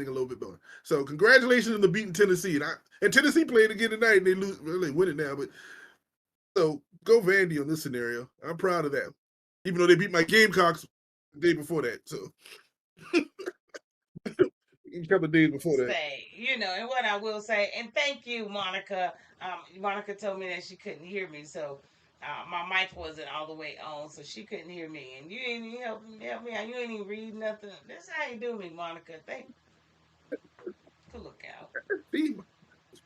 a little bit more. So congratulations on the beating Tennessee, and Tennessee played again tonight, and they lose. Well, they win it now, but so go Vandy on this scenario. I'm proud of that, even though they beat my Gamecocks the day before that. So a couple of days before that. Say, and what I will say, and thank you, Monica. Monica told me that she couldn't hear me, so my mic wasn't all the way on, so she couldn't hear me. And you ain't even help me out. You ain't even read nothing. That's how you do me, Monica. Thank. Good look out. See,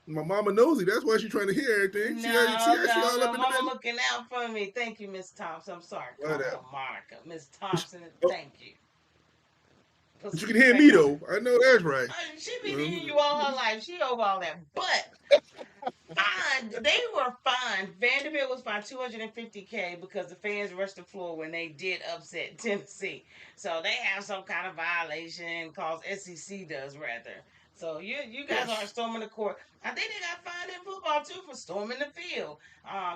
my mama nosy. That's why she's trying to hear everything. See No, how she no, all no. up in the Mama business. looking out for me. Thank you, Miss Thompson. I'm sorry, calling her Whatever. Monica. Miss Thompson, Oh, thank you. Put but you some can hear me respect on though. I know that's right. She been hearing you all her life. She over all that. But they were fined. Vanderbilt was fined $250K because the fans rushed the floor when they did upset Tennessee. So they have some kind of violation, cause SEC does rather. So you guys aren't Yes. storming the court. I think they got fined in football too for storming the field.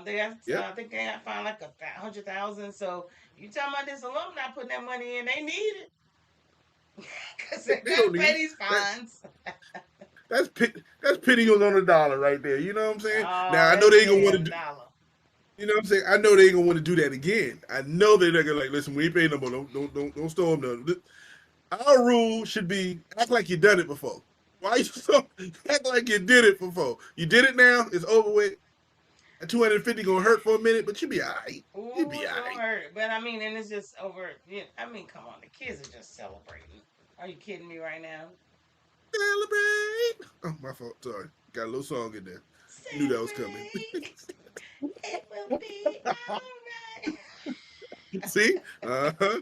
They got, Yep. I think they got fined like 100,000. So you talking about this alumni putting that money in? They need it because they They got don't to need pay it. these That, fines. that's pennies on the dollar right there. You know what I'm saying? Now Oh, I know that's they ain't gonna penny want to on the do. dollar. You know what I'm saying? I know they ain't gonna want to do that again. I know they're not gonna like. Listen, we ain't paying no more. Don't storm none. Our rule should be act like you done it before. Why you so act like you did it before? You did it now. It's over with. At 250 gonna hurt for a minute, but you be alright. You Ooh, be it's gonna alright. hurt. But I mean, and it's just over. I mean, come on, the kids are just celebrating. Are you kidding me right now? Celebrate. Oh, my fault. Sorry. Got a little song in there. Knew that was coming. Celebrate. It will be alright. See? Uh huh.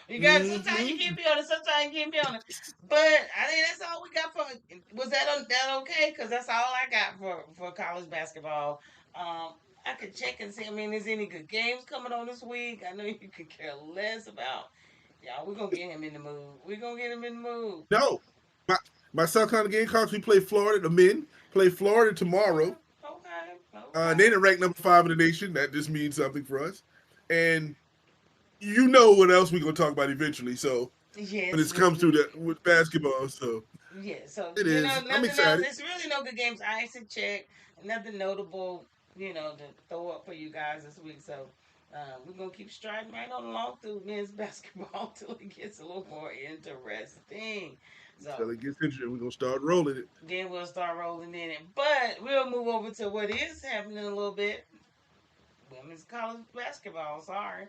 You got sometimes you Mm-hmm. can't be on it, sometimes you can't be on it. But I think that's all we got for. Was that okay? Because that's all I got for college basketball. I could check and see. I mean, is any good games coming on this week? I know you could care less about. Yeah, we're gonna get him in the mood. We're gonna get him in the mood. No. My my South Carolina Gamecocks, we play Florida. The men play Florida tomorrow. Okay, okay, They okay. didn't rank number 5 in the nation. That just means something for us. And you know what else we're gonna talk about eventually. So when Yes, it comes to that with basketball, so yes. So it is. I'm nothing else. excited. It's really no good games. I actually checked. Nothing notable, to throw up for you guys this week. So we're gonna keep striding right on along through men's basketball till it gets a little more interesting. So Until it gets interesting, we're gonna start rolling it. then we'll start rolling in it. But we'll move over to what is happening a little bit. Women's college basketball. Sorry,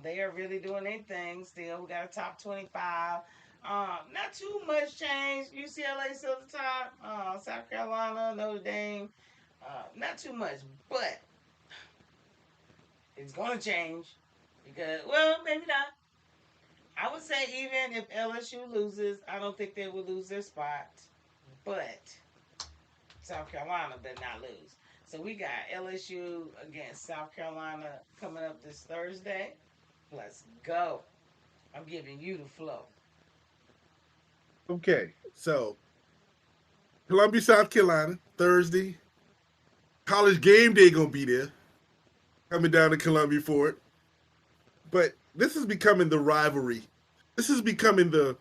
they are really doing their thing still. We got a top 25. Not too much change. UCLA still at the top. South Carolina, Notre Dame. Not too much, but it's gonna change because, well, maybe not. I would say even if LSU loses, I don't think they would lose their spot. But South Carolina better not lose. So we got LSU against South Carolina coming up this Thursday. Let's go. I'm giving you the flow. Okay, so Columbia, South Carolina, Thursday. College game day gonna be there. Coming down to Columbia for it. But this is becoming the rivalry. This is becoming the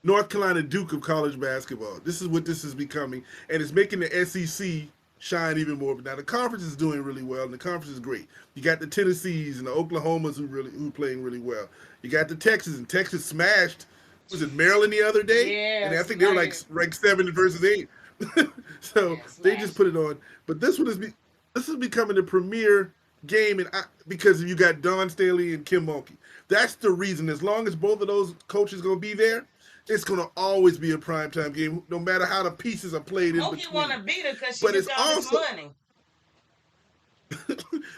North Carolina Duke of college basketball. This is what this is becoming, and it's making the SEC shine even more. But now the conference is doing really well, and the conference is great. You got the Tennessees and the Oklahomas who playing really well. You got the Texas, and Texas smashed. Was it Maryland the other day? And Yeah, I think they were like smash. ranked 7 versus 8. So Yeah, they just smash put them. it on. But this is becoming the premier game, and because you got Don Staley and Kim Mulkey. That's the reason. As long as both of those coaches gonna be there, it's gonna always be a primetime game, no matter how the pieces are played in Moki want between. to beat her because she But gets it's all this also, money.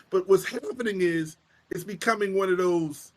but what's happening is it's becoming one of those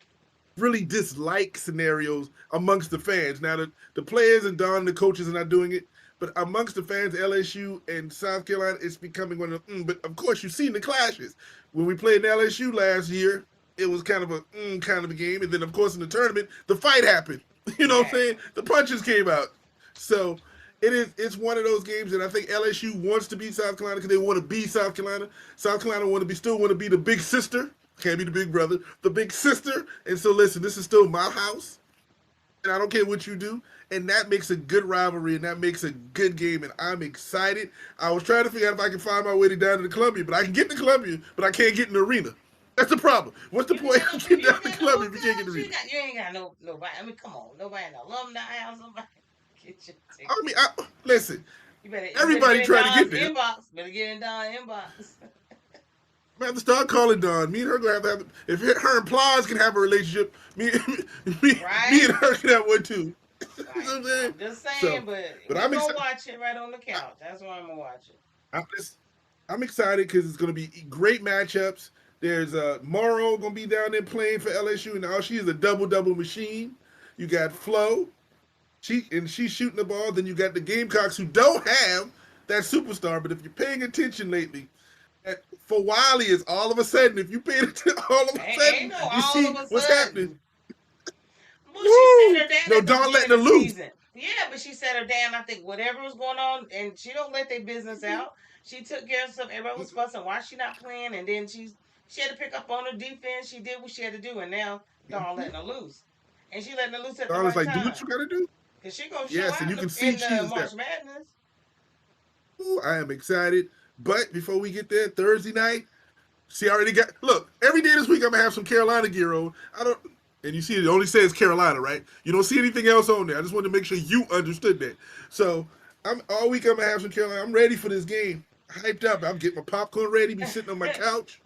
really dislike scenarios amongst the fans. Now the players and Don, the coaches, are not doing it, but amongst the fans, LSU and South Carolina, it's becoming one of the. But of course, you've seen the clashes when we played in LSU last year. It was kind of a kind of a game, and then of course in the tournament, the fight happened. You know what I'm saying? Exactly. The punches came out. So it is. It's one of those games that I think LSU wants to beat South Carolina because they want to be South Carolina. South Carolina still want to be the big sister. Can't be the big brother, the big sister. And so listen, this is still my house, and I don't care what you do. and that makes a good rivalry, and that makes a good game, and I'm excited. I was trying to figure out if I can find my way down to the Columbia, but I can get to Columbia, but I can't get in the arena. That's the problem. What's the You ain't point got of no, getting you down ain't to got no Columbia if you can't get in hotels. the arena? You ain't got no nobody. I mean, come on, nobody in the alumni house. Nobody get your I mean, ticket. listen, You better everybody get in trying to Don's get there. inbox. Better get in Don's inbox. I have to start calling Dawn. Me and her gonna have if her and Plies can have a relationship, me Right? and her can have one too. You know what Right. I'm saying? I'm just So, saying, but but we I'm gonna excited. watch it right on the couch. That's why I'm gonna watch it. I'm, just, I'm excited because it's gonna be great matchups. There's Morrow gonna be down there playing for LSU, and now she is a double machine. You got Flo, she's shooting the ball. Then you got the Gamecocks who don't have that superstar. But if you're paying attention lately, for Wiley is all of a sudden, if you pay attention, all of a Ain't sudden no you all see of a what's happening. sudden. Well, she Woo! said her dad No, at the Dawn letting beginning her of the loose. season. Yeah, but she said her dad, I think whatever was going on, and she don't let their business out. She took care of stuff. Everybody was fussing. Why she not playing? And then she had to pick up on her defense. She did what she had to do, and now Dawn letting her loose. And she letting her loose at the Dawn is right like, do time. what you gotta do. Because she going to show Yes, and out you can see in she's the a step. March Madness. Ooh, I am excited. But before we get there, Thursday night, see, I already got. Look, every day this week I'm gonna have some Carolina gear on. I don't. And you see, it only says Carolina, right? You don't see anything else on there. I just wanted to make sure you understood that. So, I'm all week. I'm gonna have some Carolina. I'm ready for this game. Hyped up. I'm getting my popcorn ready. Be sitting on my couch,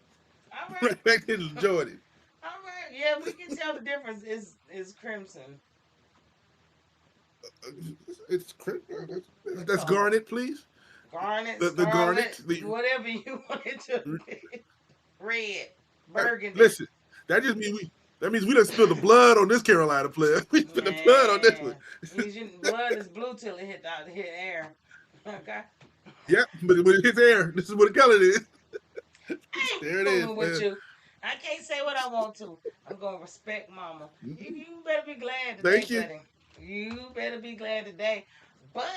All right. right back there enjoying it. All right. Yeah, we can tell the difference is Crimson. It's that's Oh, garnet, please. garnet, The garnet. scarlet, whatever you want it to be. Red, burgundy. Listen, that just means that means we done spilled the blood on this Carolina player. We spilled the blood on this one. Man, blood is blue till it hit air. Okay. Yep, but when it hits air, this is what the color is. I ain't There it is, fooling with man. you. I can't say what I want to. I'm gonna respect Mama. You better be glad today, Thank you. buddy. You better be glad today. But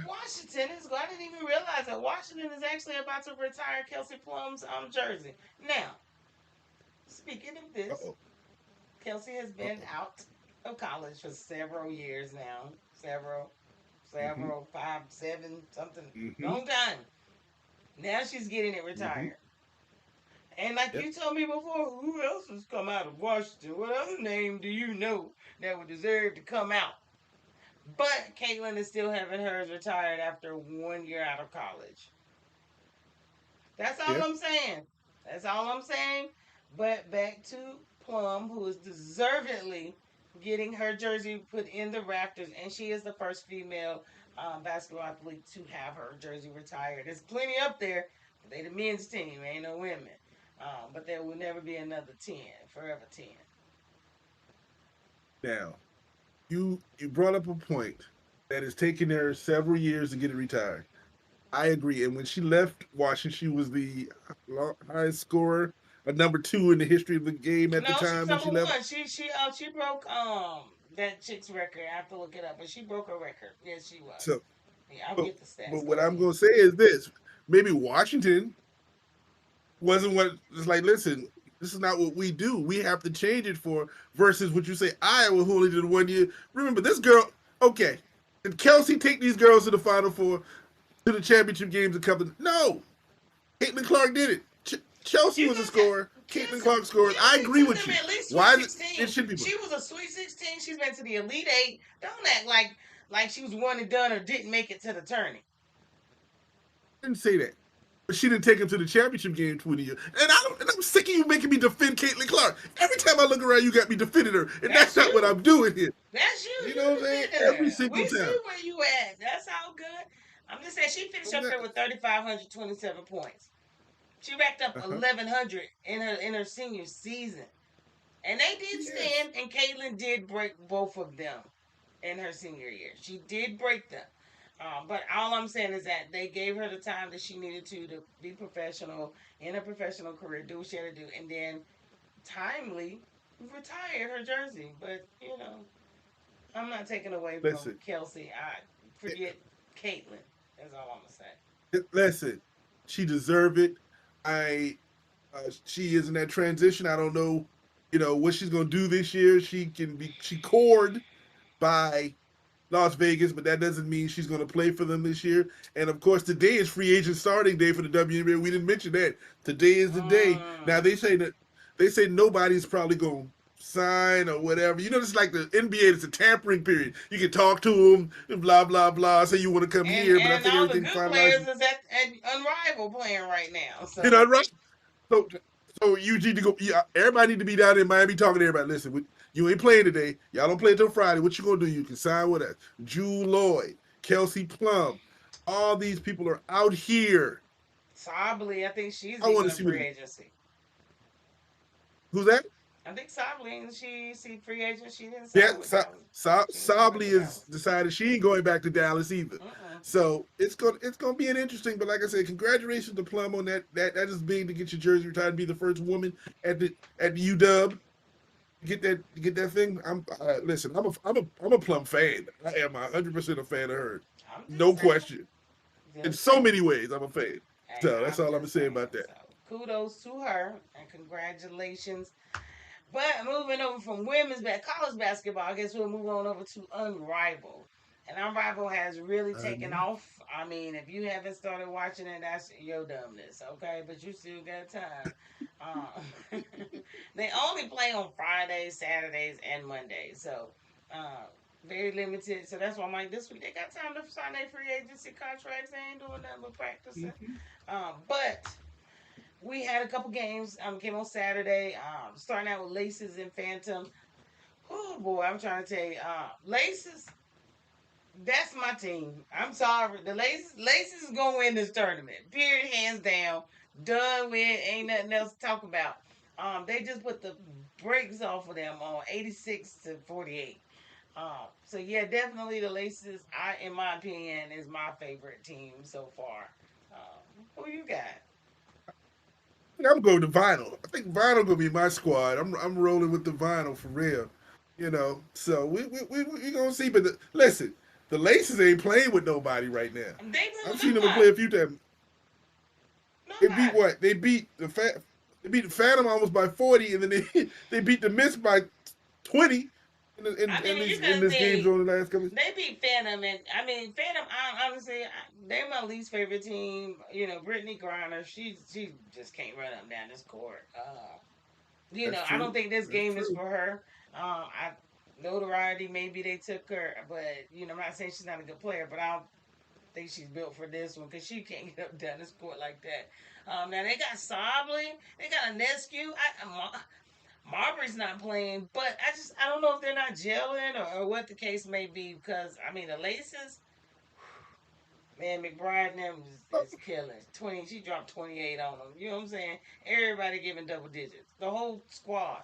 Washington is. I didn't even realize that Washington is actually about to retire Kelsey Plum's jersey. Now, speaking of this, Uh-oh. Kelsey has been Uh-oh. out of college for several years now. Mm-hmm. Several, 5, 7, something, Mm-hmm. long time. Now she's getting it Mm-hmm. retired. And like Yep. you told me before, who else has come out of Washington? What other name do you know that would deserve to come out? But Caitlin is still having hers retired after 1 year out of college. That's all Yep. I'm saying. That's all I'm saying. But back to Plum, who is deservedly getting her jersey put in the rafters, and she is the first female basketball athlete to have her jersey retired. There's plenty up there, but they the men's team, ain't no women. But there will never be another 10, forever 10. Now, you brought up a point that it's taken her several years to get it retired. I agree. And when she left Washington, she was the highest scorer, a number two in the history of the game at the No, she's time when number she left. one. She broke that chick's record. I have to look it up, but she broke her record. Yes, she was. So, Yeah, I'll but, get the stats. but Go what I'm ahead. going to say is this: maybe Washington wasn't what it's like. Listen, this is not what we do. We have to change it for versus what you say. Iowa who only did 1 year. Remember this girl. Okay, did Kelsey take these girls to the Final Four, to the championship games? A couple. No, Caitlin Clark did it. Chelsea You was a just got scorer. Caitlin Kelsey. Clark scored. I agree Kelsey took with them you. at least Sweet Why is it? It 16. should be. She was a Sweet 16. She's been to the Elite Eight. Don't act like she was one and done or didn't make it to the tourney. I didn't say that. But she didn't take him to the championship game 20 years. And I'm sick of you making me defend Caitlin Clark. Every time I look around, you got me defending her. And that's That's not what you. I'm doing here. That's you. You know You what I'm saying? defending Every her. single We see time. where you at. That's all good. I'm just saying she finished I'm up not. there with 3,527 points. She racked up Uh-huh. 1,100 in her senior season. And they did Yes. stand, and Caitlin did break both of them in her senior year. She did break them. But all I'm saying is that they gave her the time that she needed to be professional in a professional career, do what she had to do, and then timely retired her jersey. But I'm not taking away from Listen. Kelsey. I forget Caitlin. That's all I'm gonna say. Listen. She deserved it. She is in that transition. I don't know, what she's gonna do this year. She can be. She cored. by Las Vegas, but that doesn't mean she's going to play for them this year. And of course, today is free agent starting day for the WNBA. We didn't mention that. Today is the day. Now Mm. they say nobody's probably going to sign or whatever. You know, it's like the NBA. It's a tampering period. You can talk to them, and blah blah blah. Say you want to come here, but I And think all the everything good players finalized. is at Unrivaled playing right now. You know, So right? So, so you need to go. Yeah, everybody need to be down in Miami talking to everybody. Listen, you ain't playing today. Y'all don't play until Friday. What you gonna do? You can sign with us. Jewel Lloyd, Kelsey Plum, all these people are out here. Sably, I think she's I want even to a see what. free agency. Who's that? I think Sably, and she see free agent. She didn't Yeah, sign with Dallas. She didn't sign Sably with has Dallas. decided she ain't going back to Dallas either. Mm-mm. So it's gonna be an interesting. But like I said, congratulations to Plum on that is big to get your jersey retired and be the first woman at the UW get that thing. Listen. I'm a Plum fan. I am 100% a fan of hers, I'm no just saying. question. In Just so saying. many ways, I'm a fan. Hey, So that's I'm all I'm gonna just say saying. about that. So kudos to her and congratulations. But moving over from college basketball, I guess we'll move on over to Unrivaled. And Unrivaled has really taken Um, off. I mean, if you haven't started watching it, that's your dumbness, okay? But you still got time. Um, they only play on Fridays, Saturdays, and Mondays. So, uh, very limited. So that's why I'm like, this week they got time to sign their free agency contracts. They ain't doing nothing but practicing. mhm. But we had a couple games. Came on Saturday. Starting out with Laces and Phantoms. Oh boy, I'm trying to tell you, Laces. That's my team. I'm sorry, the Laces is gonna win this tournament. Period, hands down. Done with. Ain't nothing else to talk about. They just put the brakes off of them on 86-48. So yeah, definitely the Laces. In my opinion, is my favorite team so far. Who you got? I'm going to Vinyl. I think Vinyl gonna be my squad. I'm rolling with the Vinyl for real. So we gonna see. But listen, the Laces ain't playing with nobody right now. They been I've with seen them play nobody. a few times. They beat Nobody. what? They beat the Phantom almost by 40, and then they beat the Mist by 20 I in mean, you these in gotta this games think over the last couple. they beat Phantom, and I mean Phantom. Honestly, they're my least favorite team. Brittany Griner. She just can't run up and down this court. That's I don't true. think this That's game is true. for her. I notoriety maybe they took her, but I'm not saying she's not a good player, but I don't think she's built for this one because she can't get up and down this court like that. Now they got Sably, they got a Nescu. Marbury's not playing, but I don't know if they're not gelling or what the case may be because I mean the Laces, man, McBride and them is killing. 20, she dropped 28 on them. You know what I'm saying? Everybody giving double digits. The whole squad,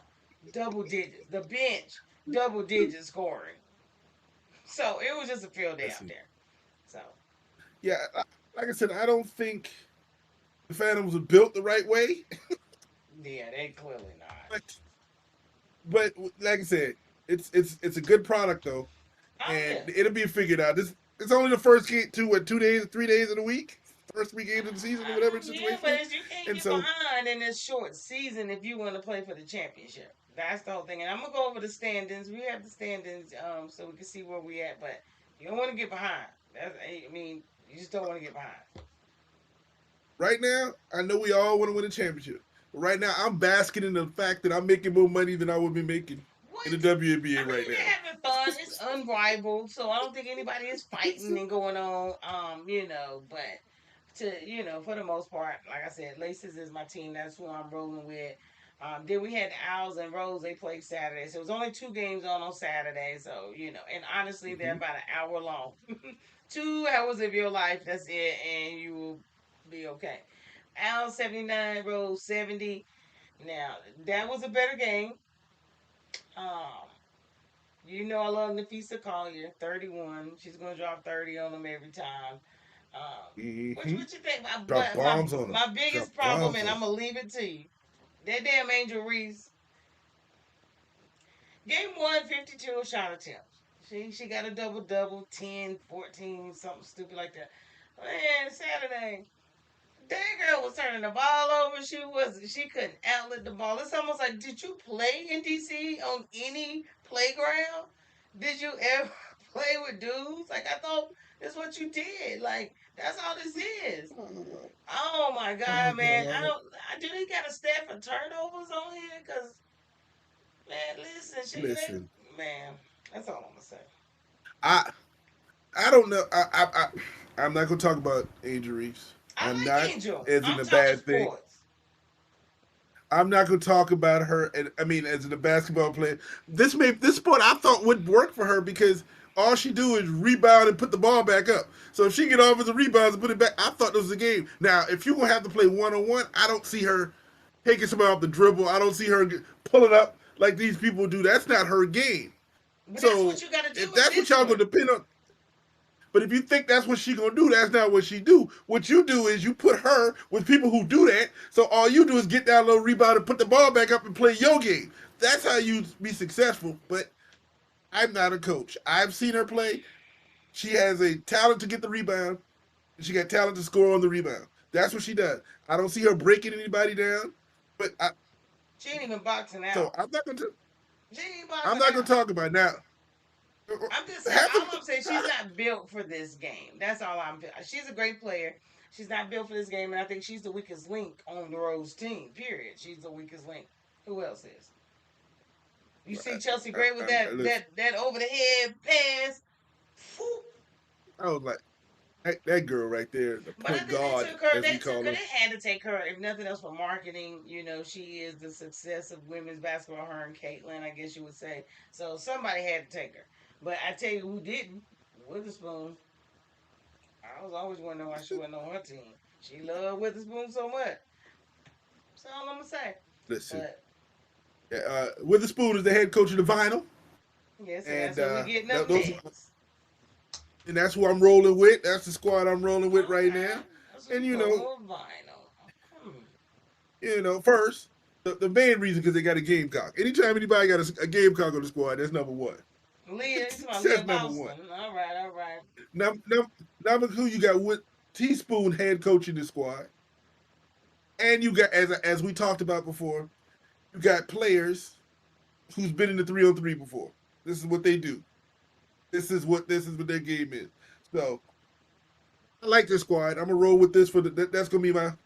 double digits. The bench, double digits scoring. So it was just a field day out Listen, there. So yeah, like I said, I don't think the Phantoms are built the right way. yeah, they clearly not. but but like I said, it's a good product though, Oh and yeah. it'll be figured out. This it's only the first game, 2 days, 3 days of the week, first 3 games of the season or whatever the Yeah, situation but is, you can't and get so behind in this short season if you want to play for the championship. That's the whole thing. And I'm gonna go over the standings. We have the standings, so we can see where we at. But you don't want to get behind. I mean, you just don't want to get behind. right now, I know we all want to win a championship. But right now, I'm basking in the fact that I'm making more money than I would be making in the What? WNBA I right mean, now. they're having fun. It's unrivaled, so I don't think anybody is fighting and going on. But for the most part, like I said, Laces is my team. That's who I'm rolling with. Then we had the Owls and Rose. They played Saturday, so it was only two games on Saturday. So and honestly, they're Mm-hmm. about an hour long. 2 hours of your life. That's it, and you will be okay. Owls 79, Rose 70. Now that was a better game. Um, I love Nafisa Collier, 31. She's gonna drop 30 on them every time. Um, Mm-hmm. what you think? Drop But my bombs on them. my Drop biggest problem, bombs and on I'm them. gonna leave it to you. That damn Angel Reese, game one, 52 shot attempts. She got a double double, 10, 14, something stupid like that. Man, Saturday, that girl was turning the ball over. She couldn't outlet the ball. It's almost like, did you play in DC on any playground? Did you ever play with dudes? Like I thought that's what you did. Like that's all this is. Oh my Oh god, man! I God. don't. Do they got a staff of turnovers on here? Cause man, listen, Listen, man. That's all I'm gonna say. I I don't know. I'm not gonna talk about injuries. I I'm like not Angel. as in I'm a talking bad thing. sports. I'm not gonna talk about her. And I mean, as in a basketball player, this sport I thought would work for her because all she do is rebound and put the ball back up. So if she get offensive rebounds and put it back, I thought this was a game. Now, if you're gonna have to play 1-on-1, I don't see her taking somebody off the dribble. I don't see her pulling up like these people do. That's not her game. But that's what So you got to do if with that's what this y'all one. gonna depend on, but if you think that's what she gonna do, that's not what she do. What you do is you put her with people who do that. So all you do is get down low, rebound, and put the ball back up and play your game. That's how you be successful. But I'm not a coach. I've seen her play. She has a talent to get the rebound, and she got talent to score on the rebound. That's what she does. I don't see her breaking anybody down. But She ain't even boxing so out. She ain't I'm boxing not gonna out. talk about it. Now. I'm just saying. Half All I'm of saying, she's not built for this game. That's all I'm. She's a great player. She's not built for this game, and I think she's the weakest link on the Rose team. Period. She's the weakest link. Who else is? You see Chelsea Gray with listen, that over the head pass. Whew. I was like that girl right there, the But I point think they guard took her. as They we took call her. her. They had to take her. If nothing else, for marketing. She is the success of women's basketball. Her and Caitlin, I guess you would say. So somebody had to take her. But I tell you who didn't. Witherspoon. I was always wondering why she wasn't on her team. She loved Witherspoon so much. That's all I'm gonna say. Listen, But Witherspoon is the head coach of the Vinyl, yes, and and that's what we getting up those next. and that's who I'm rolling with. That's the squad I'm rolling with right Okay, now. that's what And you roll with vinyl. Hmm. first the main reason because they got a Gamecock. Anytime anybody got a Gamecock on the squad, that's number one. Leah, you talking about Leah That's number one. Boston. All right, all right. Number two, you got Teaspoon head coaching the squad, and you got as we talked about before, you got players who's been in the 3-on-3 before. This is what they do. This is what their game is. So I like this squad. I'm gonna roll with this for that's gonna be my. I'm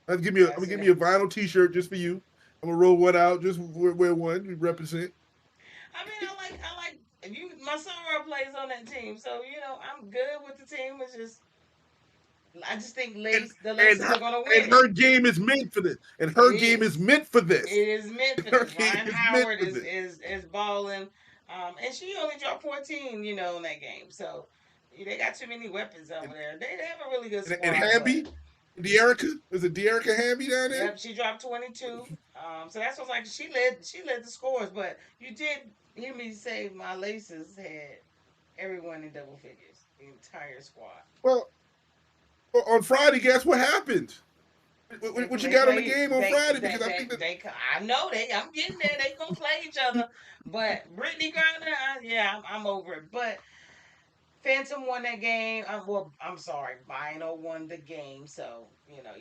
That's gonna give it. me a vinyl T-shirt just for you. I'm gonna roll one out. Just wear one. We represent. I mean, I like you. My son plays on that team, so I'm good with the team. I just think And the and Laces her, are gonna and win it. her game is meant for this. And It her game is is. meant for It this. is meant for Her this. game Ryan is meant Howard for is this. is is balling, and she only dropped 14, in that game. So they got too many weapons over And, there. They have a really good and squad, but Hamby, De'Erica, is it De'Erica Hamby down there? yep, she dropped 22. So that's what's like she led the scores, but you did hear me say my Laces had everyone in double figures, the entire squad. Well, on Friday, guess what happened? What you They got on the play. game on Friday? Because I think that I know they. I'm getting there. They gonna play each other. But Brittany Griner, yeah, I'm over it. But Phantom won that game. I'm sorry, Bino won the game. So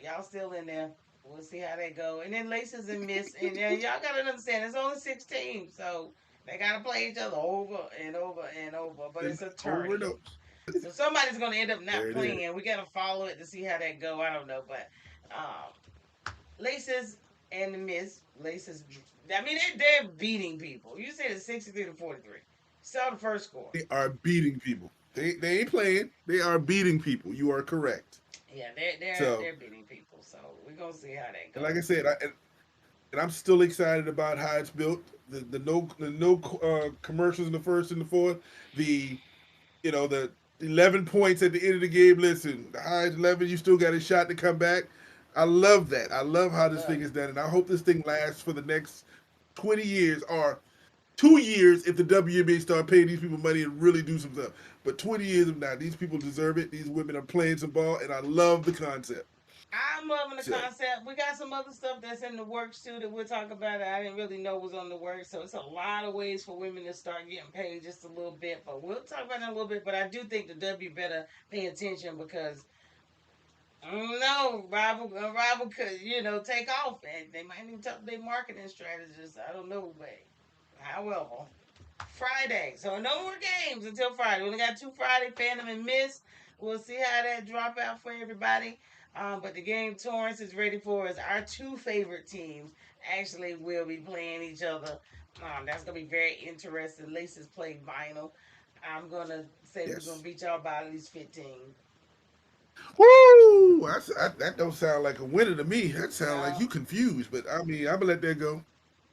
y'all still in there. We'll see how they go. And then Laces and Miss, and y'all gotta understand, it's only 6 teams, so they gotta play each other over and over and over. But it's a over and tourney. over. So somebody's gonna end up not There it is. playing. We gotta follow it to see how that go. I don't know, but Laces and the Miss Laces. I mean, they're beating people. You said it's 63-43. Saw the first score. They are beating people. They ain't playing. They are beating people. You are correct. Yeah, they're they're So, they're beating people. So we're gonna see how that and like I go. said, and I'm still excited about how it's built. The no commercials in the first and the fourth. The the 11 points at the end of the game. Listen, the highest 11, you still got a shot to come back. I love that. I love how this Love thing it. is done, and I hope this thing lasts for the next 20 years or 2 years if the WNBA start paying these people money and really do some stuff. But 20 years from now, these people deserve it. These women are playing some ball, and I love the concept. I'm loving the So, concept. We got some other stuff that's in the works too that we'll talk about. That I didn't really know was on the works. So it's a lot of ways for women to start getting paid just a little bit. But we'll talk about that in a little bit. But I do think the W better pay attention because I don't know, rival could take off, and they might need to talk to their marketing strategists. I don't know, but however. Friday. So no more games until Friday. We only got 2 Friday, Phantom and Miss. We'll see how that drop out for everybody. But the game Torrance is ready for is our two favorite teams actually will be playing each other. That's gonna be very interesting. Laces play vinyl. I'm gonna say we're gonna Yes. beat y'all by at least 15. Woo! That don't sound like a winner to me. That sounds like No, you confused. But I mean, I'm gonna let that go. I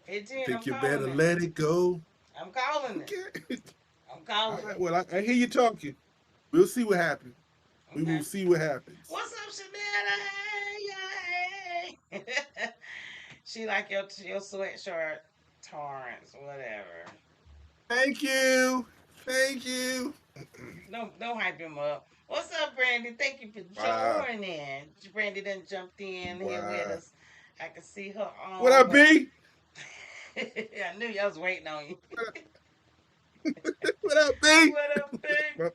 15. I'm think you calling better it. let it go. I'm calling it. Okay. I'm All calling right. it. Well, I hear you talking. We'll see what happens. We Okay. will see what happens. What's up, Chanel? Hey, yeah, hey. She like your sweatshirt, Torrance, whatever. Thank you. Thank you. Don't hype him up. What's up, Brandy? Thank you for Wow. joining. Brandy done jumped in here with Wow. us. I can see her What on, up, but B? I knew y'all was waiting on you. What up, B? What up, big? Well,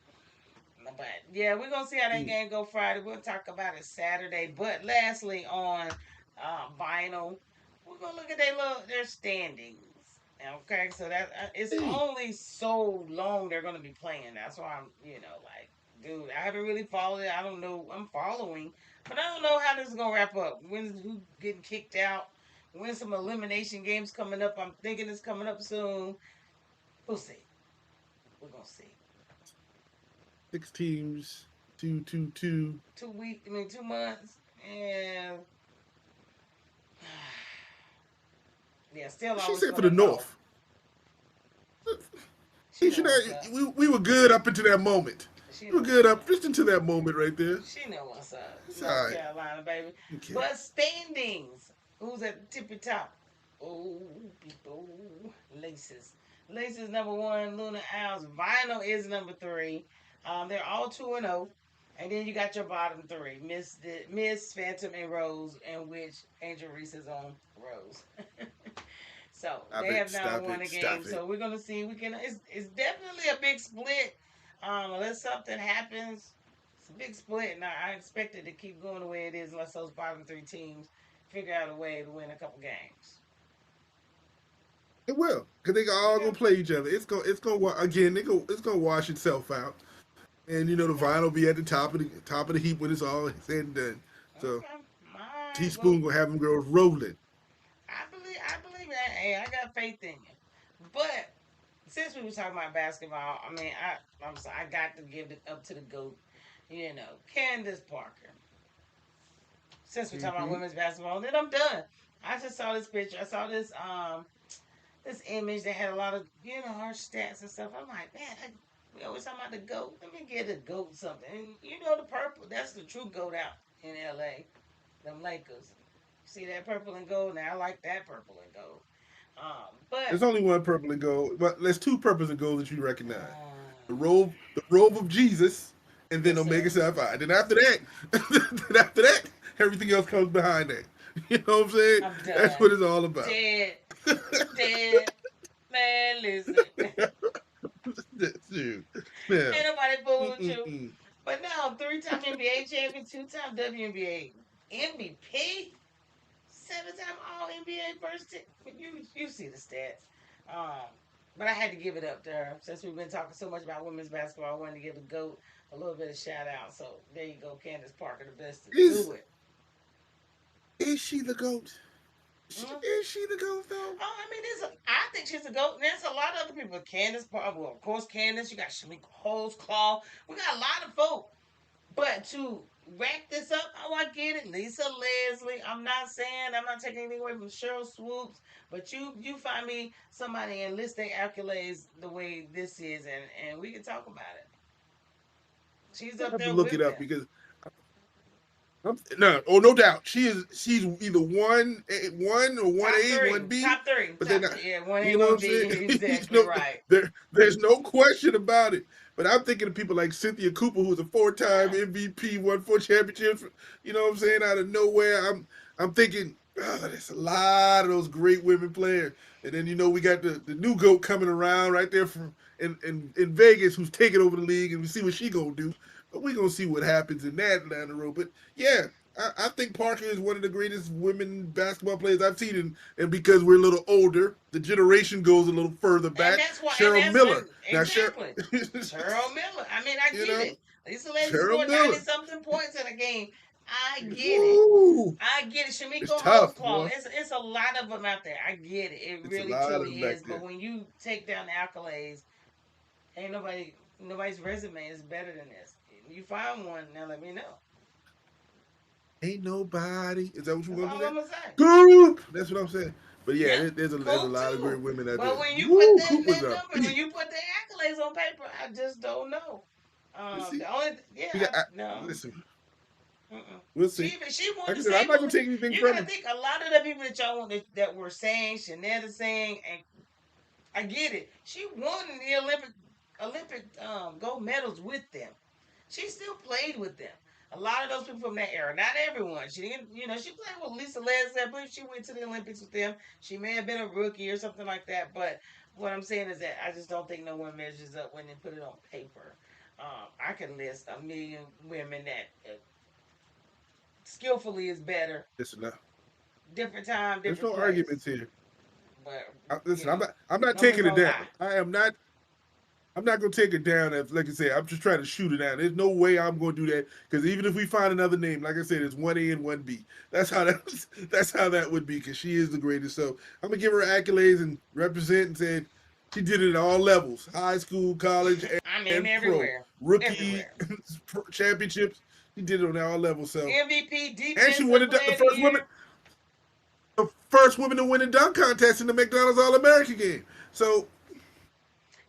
But yeah, we're gonna see how that mm, game go Friday. We'll talk about it Saturday. But lastly, on vinyl, we're gonna look at their standings. Okay, so that it's hey. only so long they're gonna be playing. That's why I'm, like, dude, I haven't really followed it. I don't know. I'm following, but I don't know how this is gonna wrap up. When's who getting kicked out? When some elimination games coming up? I'm thinking it's coming up soon. We'll see. We're gonna see. 6 teams, 2-2-2. 2 weeks, I mean 2 months, and yeah, still She always said for the gonna know. North. She He know should what's have, up. we were good up into that moment. She We were know good what's up up. just into that moment right there. She know what's up. It's all North right. Carolina, baby. Okay. But standings. Who's at the tippy top? Oh, people. Laces. Laces number 1. Luna Owls. Vinyl is number 3. They're all 2-0. And then you got your bottom three: Miss, Phantom, and Rose, in which Angel Reese is on Rose. So Stop they it. have not Stop won it. a game. Stop it. So we're gonna see. We can. It's definitely a big split. Unless something happens, it's a big split. And I expect it to keep going the way it is, unless those bottom three teams figure out a way to win a couple games. It will, cause they all Okay. gonna play each other. It's gonna again. It's gonna wash itself out, and you know the Okay. Vine will be at the top of the heap when it's all said and done. So Okay. All right. Well, teaspoon gonna have them girls rolling. I believe that. Hey, I got faith in you. But since we were talking about basketball, I mean, I'm sorry, I got to give it up to the goat. Candace Parker. Since we're talking about Mm-hmm. women's basketball, and then I'm done. I just saw this picture. I saw this image that had a lot of her stats and stuff. I'm like, man, we always talking about the goat. Let me get the goat something. And the purple. That's the true goat out in L.A. Them Lakers. See that purple and gold? Now I like that purple and gold. But There's only one purple and gold, but there's two purples and gold that you recognize: uh, the robe of Jesus, and then yes, Omega sir. Psi Phi. Then after that, then after that, everything else comes behind that. You know what I'm saying? I'm That's done. what it's all about. Dead, dead. Man, listen. Dude, now, Ain't nobody fooling with you. mm-mm-mm. But now, 3-time NBA champion, 2-time WNBA MVP, 7-time All NBA first team. You see the stats. Um, but I had to give it up to her since we've been talking so much about women's basketball. I wanted to give the GOAT a little bit of shout out. So there you go, Candace Parker, the best to Is do it. is she the goat? Mm-hmm. Is she the goat though? Oh, I mean, I think she's a goat. And there's a lot of other people. Candace, well, of course, Candace. You got Shamika Holtzclaw. We got a lot of folk. But to rack this up, oh, I get it. Lisa Leslie. I'm not taking anything away from Cheryl Swoops. But you find me somebody and list their accolades the way this is, and we can talk about it. She's I up have to there look it with up them. because no, oh no doubt, she's either one or one Top A, one three. B, Top three. but they're Top not. three. Yeah, one A, You know what one I'm B. saying? Exactly right. there's no question about it. But I'm thinking of people like Cynthia Cooper, who's a four-time Yeah. MVP, won 4 championships. You know what I'm saying? Out of nowhere, I'm thinking, there's a lot of those great women players. And then we got the new goat coming around right there from in Vegas, who's taking over the league, and we see what she gonna do. But we gonna see what happens in that down the road. But yeah, I think Parker is one of the greatest women basketball players I've seen, and because we're a little older, the generation goes a little further And back. that's why, and Cheryl that's Miller. Now, exactly Cheryl Miller. I mean, I you get know, it. Lisa Leslie Cheryl scored 90 Miller. something points in a game. I get it. Woo! I get it. It's Shamiko tough, Holdsclaw. boy. It's a lot of them out there. I get it. It It's a really lot of truly them back is. But there. when you take down the accolades, ain't nobody's resume is better than this. You find one, now let me know. Ain't nobody. Is that what you That's want to do? all I'm That gonna say. Group. That's what I'm saying. But yeah, Yep, there's a cool lot of great too. women out But there. when you put Woo! that Cooper's a number, when beast. you put the accolades on paper, I just don't know. You see, The only we yeah, got. no. Listen, Mm-mm. we'll see. She won Like the I said, I'm same. not gonna take anything You from gotta her. think a lot of the people that y'all want that were saying, Shanetta saying, and I get it. She won the Olympic gold medals with them. She still played with them. A lot of those people from that era, not everyone. She didn't, she played with Lisa Leslie. I believe she went to the Olympics with them. She may have been a rookie or something like that. But what I'm saying is that I just don't think no one measures up when they put it on paper. I can list a million women that skillfully is better. Listen, now, Different time, there's different no place. arguments here. But Listen, I'm not numbers taking it don't down. lie. I'm not gonna take it down. As like I said, I'm just trying to shoot it down. There's no way I'm gonna do that because even if we find another name, like I said, it's 1A and 1B. That's how that would be because she is the greatest. So I'm gonna give her accolades and represent and say she did it at all levels: high school, college, I mean, and pro, everywhere, rookie, everywhere. championships. She did it on all levels. So MVP, and she won defensive the player of the year. first woman to win a dunk contest in the McDonald's All American game. So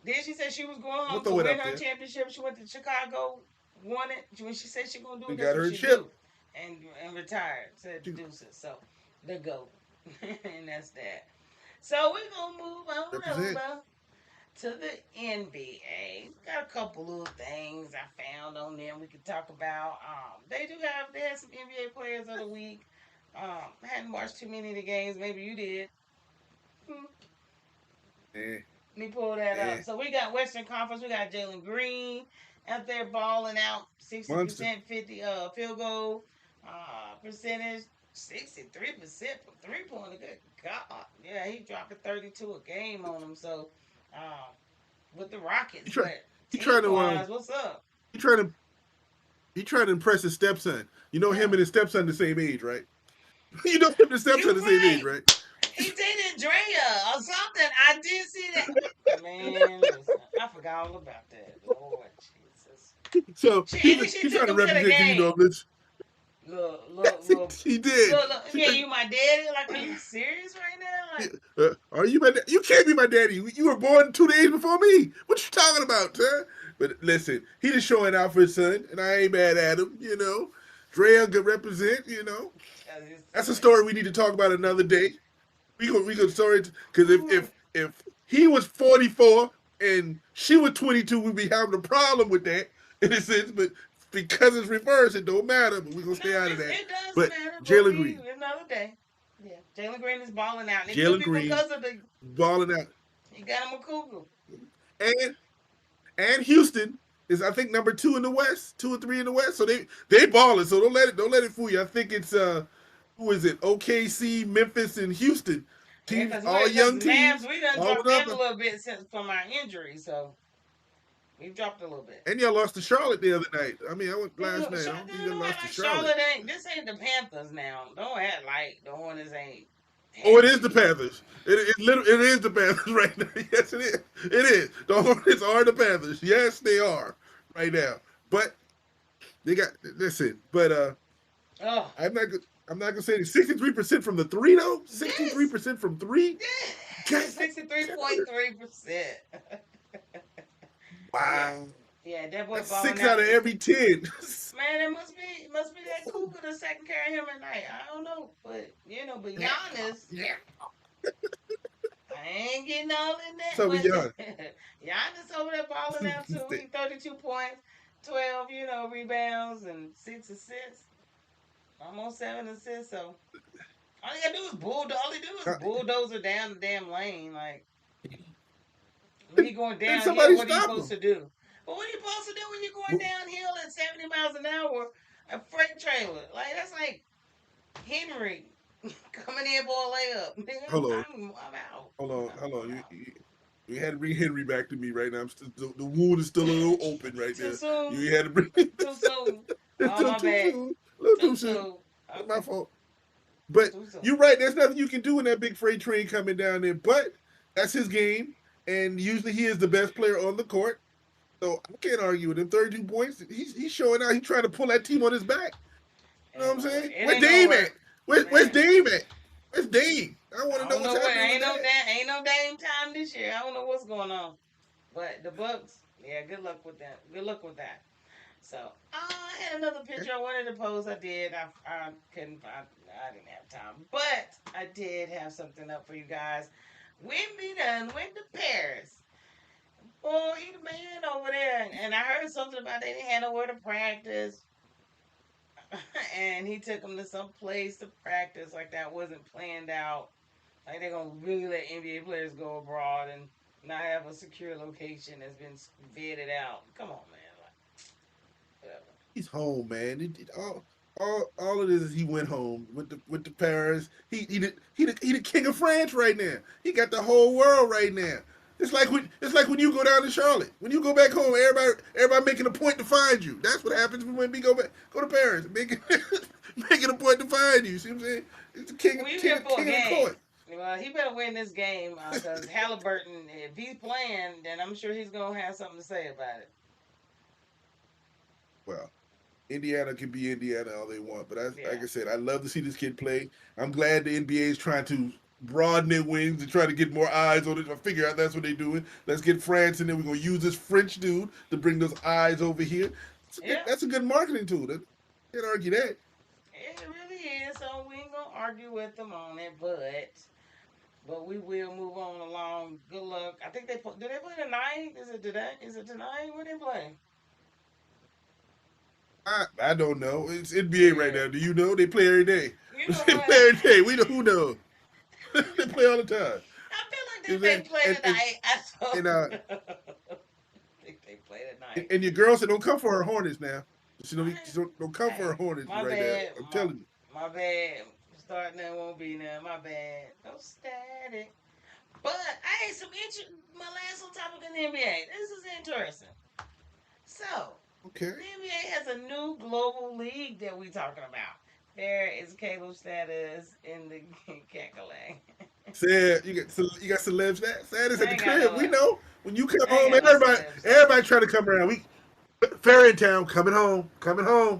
Then she said she was going I'm gonna home to throw it win up her there. championship. She went to Chicago, won it. When she said she gonna do We it, that's got what her a she chip. do, and retired. Said deuces. So the goat, and that's that. So we're gonna move on Represent. over to the NBA. Got a couple little things I found on them we could talk about. They had some NBA players of the week. I hadn't watched too many of the games. Maybe you did. Hmm. Eh, Let me pull that eh. up. So we got Western Conference. We got Jalen Green out there balling out Monster. 60% 50 field goal percentage. 63% from 3-pointer. Good God. Yeah, he dropping 32 a game on them. So with the He Rockets. try But he trying team to wise, what's up? he trying to he trying to impress his stepson. You know him Yeah. and his stepson the same age, right? You know him and his stepson You're the same age, right. right? He dated Drea or something. I did see that. Man, listen, I forgot all about that. Lord Jesus. So She he's took trying to him to the represent because you know game. this. Look, look, Yes, look, he did. look. Yeah, you my daddy? Like, are you serious right now? Like, Are you my? You can't be my daddy. You were born 2 days before me. What you talking about, huh? But listen, he just showing out for his son, and I ain't mad at him. You know, Drea could represent. You know, that's his that's a son. story we need to talk about another day. We go story because if he was 44 and she was 22, we'd be having a problem with that in a sense. But because it's reversed, it don't matter. But we're gonna No, stay out of that. it does But matter, but Jalen we Green, another day. Yeah, Jalen Green is balling out, and it could Jalen be Green, because of the balling out, he got him a cougar. and Houston is I think number 2 in the West, 2 or 3 in the West. So they balling. So don't let it fool you. I think it's who is it? OKC, Memphis, and Houston Yeah, teams, all young Mavs teams, we done all with dropped them a up. little bit since from our injury, so we've dropped a little bit. And y'all lost to Charlotte the other night. I mean, I went last night. I don't think y'all Don't act lost to like Charlotte. Charlotte ain't. This ain't the Panthers now. Don't act like the Hornets ain't Oh, it had is the you. Panthers. It is the Panthers right now. Yes, it is. It is. The Hornets are the Panthers. Yes, they are right now. But they got listen. But Oh, I'm not. I'm not gonna say 63% from the three though. yes, 63% from three. God, yes, 63.3%. Yeah, wow. yeah, that boy That's balling 6 out. out of every 10. Man, it must be that cougar that's taking care of him at night. I don't know, but but Giannis, Yeah. I ain't getting all in that, So we but young. Giannis over there balling out too. He 32 points, 12 rebounds and 6 assists, almost 7 assists. So all he gotta do is bulldoze. All he do is bulldozer down the damn lane. Like when he going Then downhill, somebody what are you stop supposed him. to do? But what are you supposed to do when you're going downhill at 70 miles an hour? A freight trailer. Like that's like Henry coming in for a layup. Nigga, Hold on, I'm out. hold on. I'm out. You had to bring Henry back to me right now. I'm still, the wound is still a little open right Too there. soon. You had to bring Too soon. it's Oh still my too bad. soon. A little Too too soon. soon. It's my Okay. fault. But Too soon. you're right. There's nothing you can do in that big freight train coming down there. But that's his game, and usually he is the best player on the court. So I can't argue with him. 32 points. He's showing out. He's trying to pull that team on his back. It You know ain't what I'm gonna work. saying? It Where's ain't gonna Dame at? work. Where's Man. Dame at? Where's Dame? I want to I know don't what's know what happening with that. ain't no Dame time this year. I don't know what's going on. But the Bucks, yeah, good luck with that. Good luck with that. So I had another picture I wanted to post. I did. I couldn't. I didn't have time, but I did have something up for you guys. Wimby done went to Paris. Boy, he the man over there. And I heard something about they didn't have nowhere to practice. And he took them to some place to practice like that wasn't planned out. Like they're gonna really let NBA players go abroad and not have a secure location that's been vetted out. Come on, man. Like, whatever. He's home, man. All it is he went home with the Paris. He the king of France right now. He got the whole world right now. It's like when you go down to Charlotte. When you go back home, everybody making a point to find you. That's what happens when we go to Paris, making a point to find you. See what I'm saying? It's the king Well, you king here for a king of the game. court. Well, he better win this game because Halliburton, if he's playing, then I'm sure he's gonna have something to say about it. Well, Indiana can be Indiana all they want, but Yeah, like I said, I love to see this kid play. I'm glad the NBA is trying to broaden their wings and try to get more eyes on it. I figure out that's what they're doing. Let's get France in there. We're gonna use this French dude to bring those eyes over here. yeah, That's a good marketing tool. Can't argue that. it really is. So we ain't gonna argue with them on it, but we will move on along. Good luck. I think do they play tonight? Is it today? Is it tonight? Where they play? I don't know. It's NBA right Yeah, now. Do you know? They play every day. you know They what? play every day. We know who knows. They play all the time. I feel like You know they what I'm may play saying? tonight. I And, don't. I think they play tonight. and your girl said, "Don't come for her Hornets now." She don't come for her Hey, Hornets my right now. bad. I'm telling you. My bad. Starting there won't be now. My bad. No static. But I had some my last little topic in the NBA. This is interesting. So Okay. the NBA has a new global league that we talking about. There is Caleb status in the Cackling. Said you got celeb status I at the ain't got crib. We no know when you come I ain't home, got no celeb everybody status. trying to come around. We Fair in town, coming home.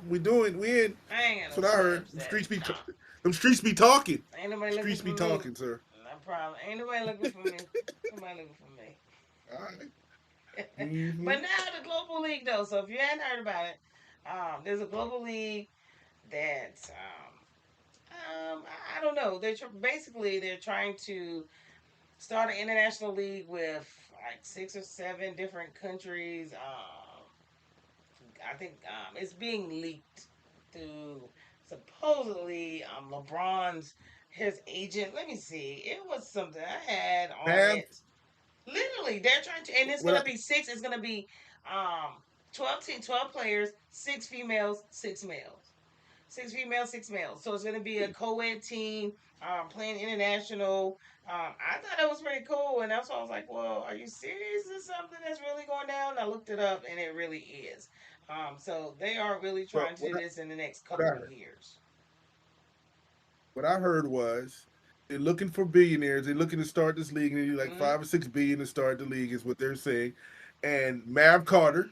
We in. I ain't got That's no what I heard. celeb status. No. Them streets be talking. Ain't nobody looking Streets for be me. talking, sir. No problem. Ain't nobody looking for me. Nobody looking for me. All right. Mm-hmm. But now the global league though. So if you hadn't heard about it, there's a global league that I don't know. Basically they're trying to start an international league with like 6 or 7 different countries. I think it's being leaked through supposedly LeBron's his agent. Let me see. It was something I had on Have it. Literally, they're trying to, and it's what gonna I, be six. It's gonna be 12 players, 6 females, 6 males. 6 females, 6 males. So it's going to be a co-ed team playing international. I thought it was pretty cool, and that's why I was like, "Well, are you serious? Is something that's really going down?" I looked it up, and it really is. So they are really well trying to do this in the next what I couple of heard. years. What I heard was they're looking for billionaires. They're looking to start this league, and they need like Mm-hmm. 5 or 6 billion to start the league, is what they're saying. And Mav Carter,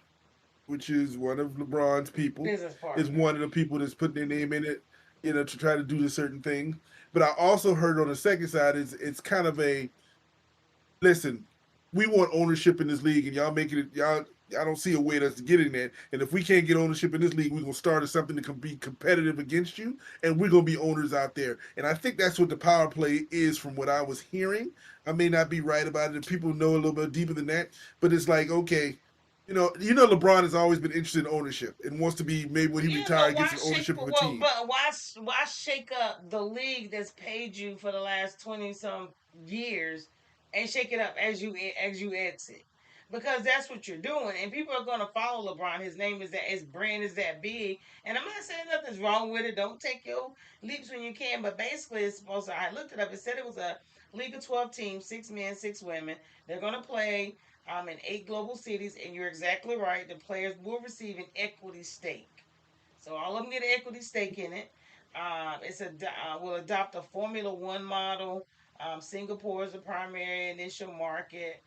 which is one of LeBron's people, Business is partner. one of the people that's putting their name in it, to try to do this certain thing. But I also heard on the second side is it's kind of a listen, we want ownership in this league, and y'all making it y'all don't see a way that's getting that. And if we can't get ownership in this league, we're gonna start as something that can be competitive against you, and we're gonna be owners out there. And I think that's what the power play is, from what I was hearing. I may not be right about it, and people know a little bit deeper than that, but it's like, okay, LeBron has always been interested in ownership and wants to be, maybe when he Yeah, but retires, why gets an shake? ownership of a Well, team. but why shake up the league that's paid you for the last 20 some years and shake it up as you exit? because that's what you're doing, and people are going to follow LeBron. His name is that, his brand is that big, and I'm not saying nothing's wrong with it. Don't take your leaps when you can, but basically, it's supposed to. I looked it up. It said it was a league of 12 teams, 6 men, 6 women. They're going to play in 8 global cities, and you're exactly right. The players will receive an equity stake. So all of them get an equity stake in it. Will adopt a Formula One model. Singapore is the primary initial market.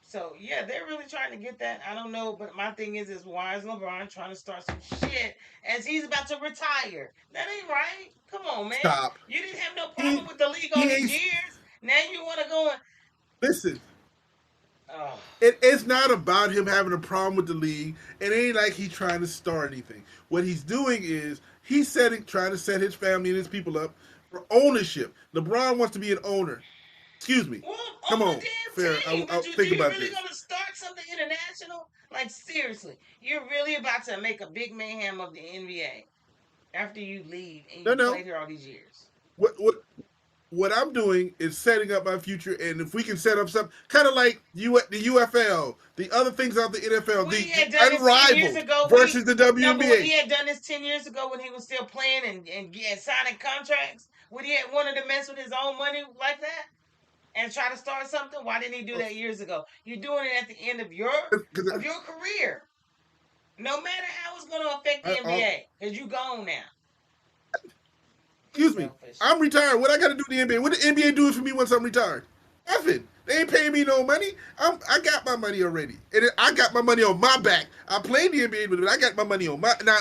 So yeah, they're really trying to get that. I don't know, but my thing is why is LeBron trying to start some shit as he's about to retire? That ain't right. Come on, man. Stop. You didn't have no He, problem with the league all he these ain't. years. Now you want to go and Listen, oh, it's not about him having a problem with the league. It ain't like he's trying to start anything. What he's doing is trying to set his family and his people up for ownership. LeBron wants to be an owner. Excuse me. well, Come on a on, damn Farrah. team. I But think you about really this. gonna start something international? Like seriously, you're really about to make a big mayhem of the NBA after you leave and No, you no. played here all these years. What I'm doing is setting up my future, and if we can set up something kind of like the UFL, the other things out the NFL, Would he the had done this 10 years unrivaled ago? Would he versus the no? But would WNBA. he had done this 10 years ago when he was still playing and signing contracts? Would he have wanted to mess with his own money like that and try to start something? Why didn't he do that years ago? You're doing it at the end of your career. No matter how it's going to affect the NBA, because you gone now. Excuse me, Selfish. I'm retired. What I got to do in the NBA? What the NBA doing for me once I'm retired? Nothing. They ain't paying me no money. I got my money already, and I got my money on my back. I played the NBA, but I got my money on my now.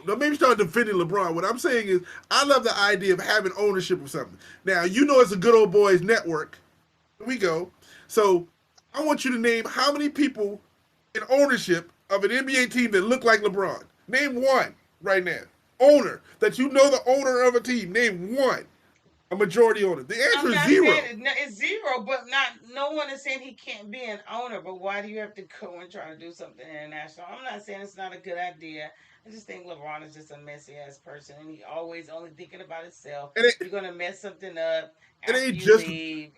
Don't maybe start defending LeBron. What I'm saying is, I love the idea of having ownership of something. Now, you know, it's a good old boys network. Here we go. So, I want you to name how many people in ownership of an NBA team that look like LeBron. Name one right now. Owner that you know the owner of a team. Name one. A majority owner. The answer I'm is not zero. saying it's zero, but not no one is saying he can't be an owner. But why do you have to go and try to do something international? I'm not saying it's not a good idea. I just think LeBron is just a messy ass person, and he always only thinking about himself. It ain't, You're gonna mess something up it after ain't you just leave.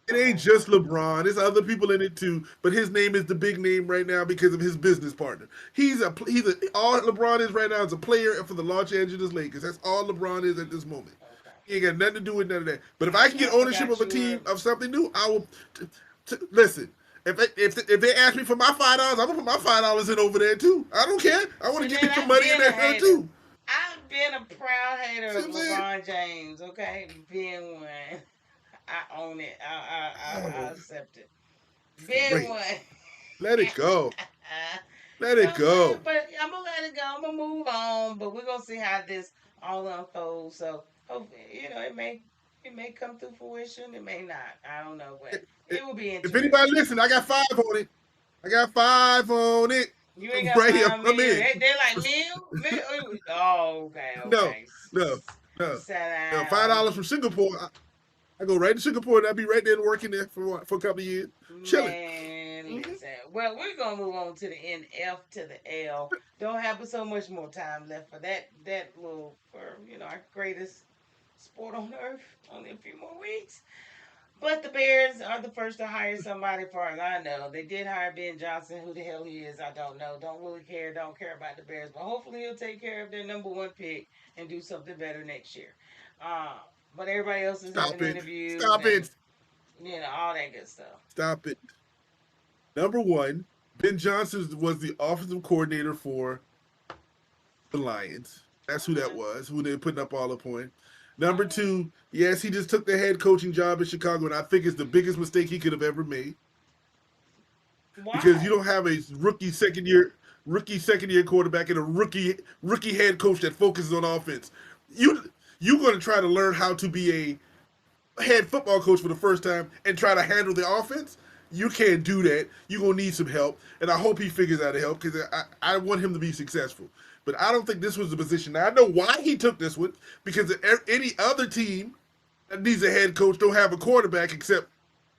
it I'm ain't over just it. LeBron. There's other people in it too, but his name is the big name right now because of his business partner. He's all LeBron is right now is a player for the Los Angeles Lakers. That's all LeBron is at this moment. Okay, He ain't got nothing to do with none of that. But if I can get I ownership forgot of a you team were. of something new, I will. Listen, if they ask me for my $5, I'm gonna put my $5 in over there too. I don't care. I want See, to get me man, some I've money in been a there hater. too. I've been a proud hater See of what I'm saying? LeBron James. Okay, been one. I own it. I Oh, accept it. Been great. one. Let it go. Let You it know what I'm saying? go. But I'm gonna let it go. I'm gonna move on. But we're gonna see how this all unfolds. So hopefully, it may come to fruition. It may not. I don't know, but it will be If anybody interesting. listen, I got 5 on it. I got 5 on it. You ain't I'm got right. 5 million. I'm in. They're like meal. Oh, okay, No, okay. no, no. Sit No, five down, dollars from Singapore. I go right to Singapore and I'll be right there working there for a couple of years, chilling. man. Mm-hmm. Listen. Well, we're gonna move on to the NF to the L. Don't have so much more time left for that little for our greatest sport on earth. Only a few more weeks. But the Bears are the first to hire somebody, as far as I know. They did hire Ben Johnson. Who the hell he is, I don't know. Don't really care. Don't care about the Bears. But hopefully he'll take care of their number one pick and do something better next year. Uh, but everybody else is Stop having it. interviews Stop and it. all that good stuff. Stop it. Number one, Ben Johnson was the offensive coordinator for the Lions. That's who that Okay. was, who they putting up all the points. Number Okay. two, yes, he just took the head coaching job in Chicago, and I think it's the biggest mistake he could have ever made because you Why? don't have a rookie second year quarterback and a rookie head coach that focuses on offense. You're going to try to learn how to be a head football coach for the first time and try to handle the offense. You can't do that. You're going to need some help, and I hope he figures out a help because I want him to be successful. But I don't think this was the position. Now, I know why he took this one because any other team that needs a head coach don't have a quarterback except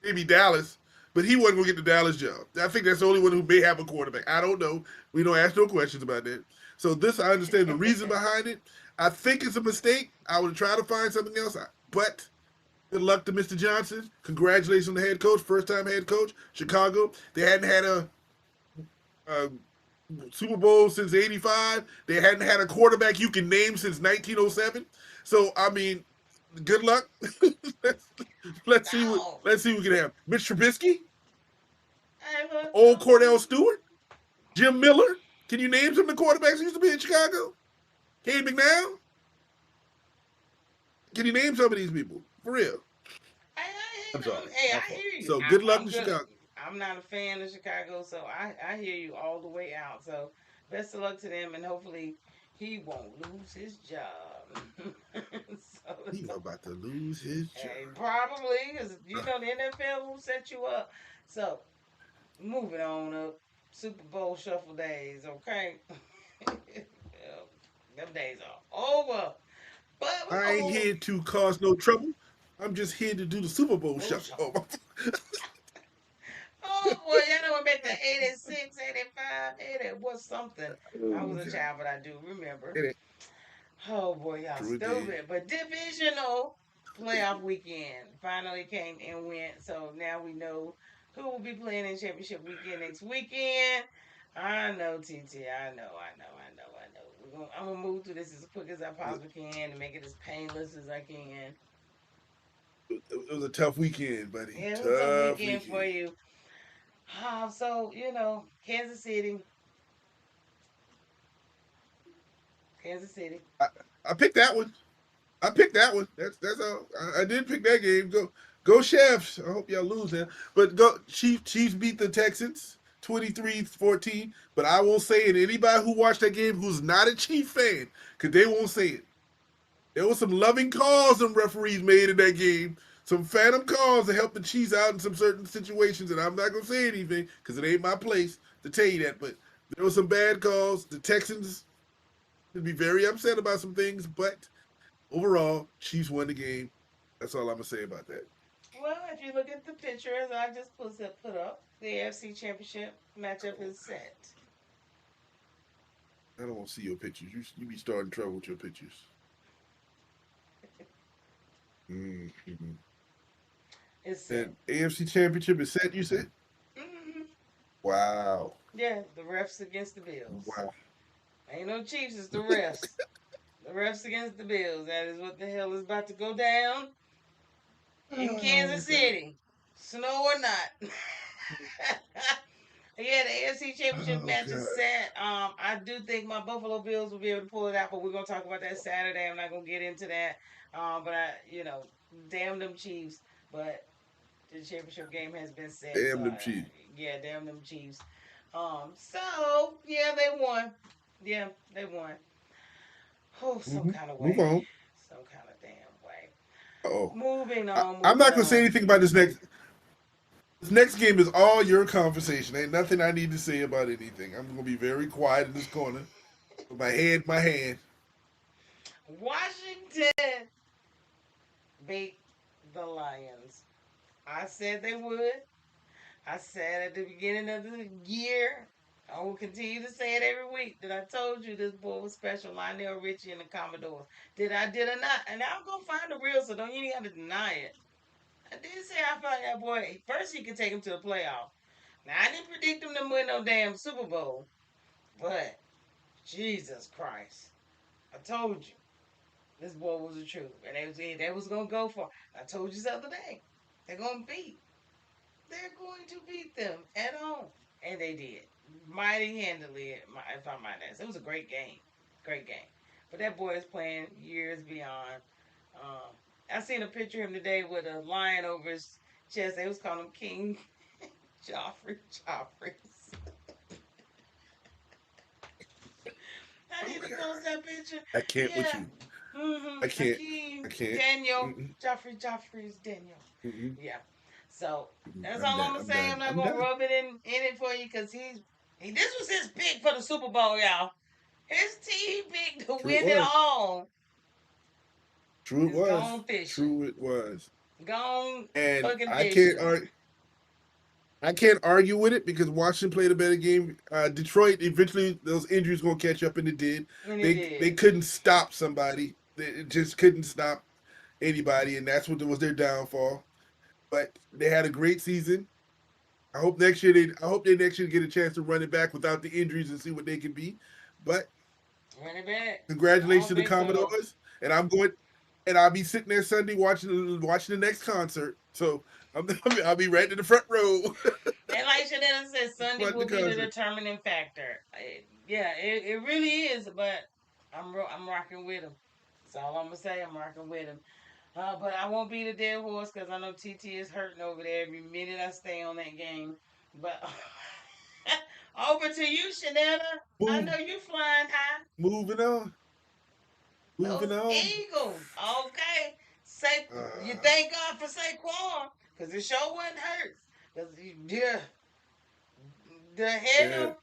maybe Dallas. But he wasn't going to get the Dallas job. I think that's the only one who may have a quarterback. I don't know. We don't ask no questions about that. So this, I understand the reason behind it. I think it's a mistake. I would try to find something else. But Good luck to Mr. Johnson. Congratulations on the head coach, first time head coach, Chicago. They hadn't had a Super Bowl since '85. They hadn't had a quarterback you can name since 1907. So I mean, good luck. let's, No. let's see what we can have. Mitch Trubisky, Hey, look, old Cordell Stewart, Jim Miller. Can you name some of the quarterbacks who used to be in Chicago? Cade McNown. Can you name some of these people for real? I'm sorry. Hey, I hear you. So good luck I'm to good. Chicago. I'm not a fan of Chicago, so I hear you all the way out. So best of luck to them, and hopefully he won't lose his job. So He's about to lose his job. probably because the NFL will set you up. So moving on up, Super Bowl shuffle days. Okay, them days are over. But I ain't here to cause no trouble. I'm just here to do the Super Bowl shuffle. Oh boy, y'all know back to 86, 85, 80 was something. I was a child, but I do remember. Oh boy, y'all stupid. But divisional playoff weekend finally came and went. So now we know who will be playing in championship weekend next weekend. I know, TT. I know. I'm gonna move through this as quick as I possibly can and make it as painless as I can. It was a tough weekend, buddy. Yeah, it was a tough weekend for you. So Kansas City. I picked that one. That's all. I did pick that game. Go Chefs. I hope y'all lose that. But go Chiefs beat the Texans 23-14. But I will say it. Anybody who watched that game who's not a Chief fan, because they won't say it. There was some loving calls some referees made in that game. Some phantom calls to help the Chiefs out in some certain situations, and I'm not gonna say anything because it ain't my place to tell you that. But there were some bad calls. The Texans would be very upset about some things, but overall, Chiefs won the game. That's all I'm gonna say about that. Well, if you look at the pictures I just put up, the AFC Championship matchup is set. I don't want to see your pictures. You be starting trouble with your pictures. Mm-hmm. It's set. And AFC Championship is set, you said? Mm-hmm. Wow. Yeah, the refs against the Bills. Wow. Ain't no Chiefs, it's the refs. The refs against the Bills. That is what the hell is about to go down in Kansas City. Snow or not. Yeah, the AFC Championship match is set. I do think my Buffalo Bills will be able to pull it out, but we're gonna talk about that Saturday. I'm not gonna get into that. But damn them Chiefs. But the championship game has been set. Damn them Chiefs. Yeah, damn them Chiefs. So yeah, they won. Yeah, they won. Oh, some kind of way. Move on. Some kind of damn way. Oh. Moving on. I'm not gonna say anything about this next. This next game is all your conversation. Ain't nothing I need to say about anything. I'm gonna be very quiet in this corner with my head in my hand. Washington beat the Lions. I said they would. I said at the beginning of the year. I will continue to say it every week that I told you this boy was special. Lionel Richie and the Commodores. Did or not? And I'm gonna find the real, so don't you even have to deny it. I did say I found that boy. First, he could take him to the playoff. Now, I didn't predict him to win no damn Super Bowl. But, Jesus Christ. I told you. This boy was the truth. And they was going to go for it. I told you this other day. They're going to beat. They're going to beat them at home. And they did. Mighty handily, if I might ask. It was a great game. Great game. But that boy is playing years beyond. I seen a picture of him today with a lion over his chest. They was calling him King Joffrey. I need to post that picture. I can't with you. Mm-hmm. I can't. Daniel. Joffrey's Daniel. Mm-mm. Yeah. So that's all I'm gonna say. I'm not gonna rub it in it for you because this was his pick for the Super Bowl, y'all. His team picked to win it all. True it was. True it was. Gone. And I can't argue with it because Washington played a better game. Detroit, eventually, those injuries gonna catch up, and it did. They couldn't stop somebody. They just couldn't stop anybody, and that's what was their downfall. But they had a great season. I hope they next year get a chance to run it back without the injuries and see what they can be. But Run it back. I congratulations don't to the think so though. Commodores, and I'm going, and I'll be sitting there Sunday watching the next concert. So I'll be right in the front row And like Chanel said, Sunday watching will the be the concert. determining factor. Yeah, it really is. But I'm rocking with him. That's all I'm gonna say. I'm rocking with him. But I won't be the dead horse because I know TT is hurting over there every minute I stay on that game. But over to you, Shanetta. I Move, know you flying high. moving on, moving Those on. Eagles. Okay. Say you Uh, thank God for Saquon because it sure wasn't hurt. Because yeah, the yeah, hell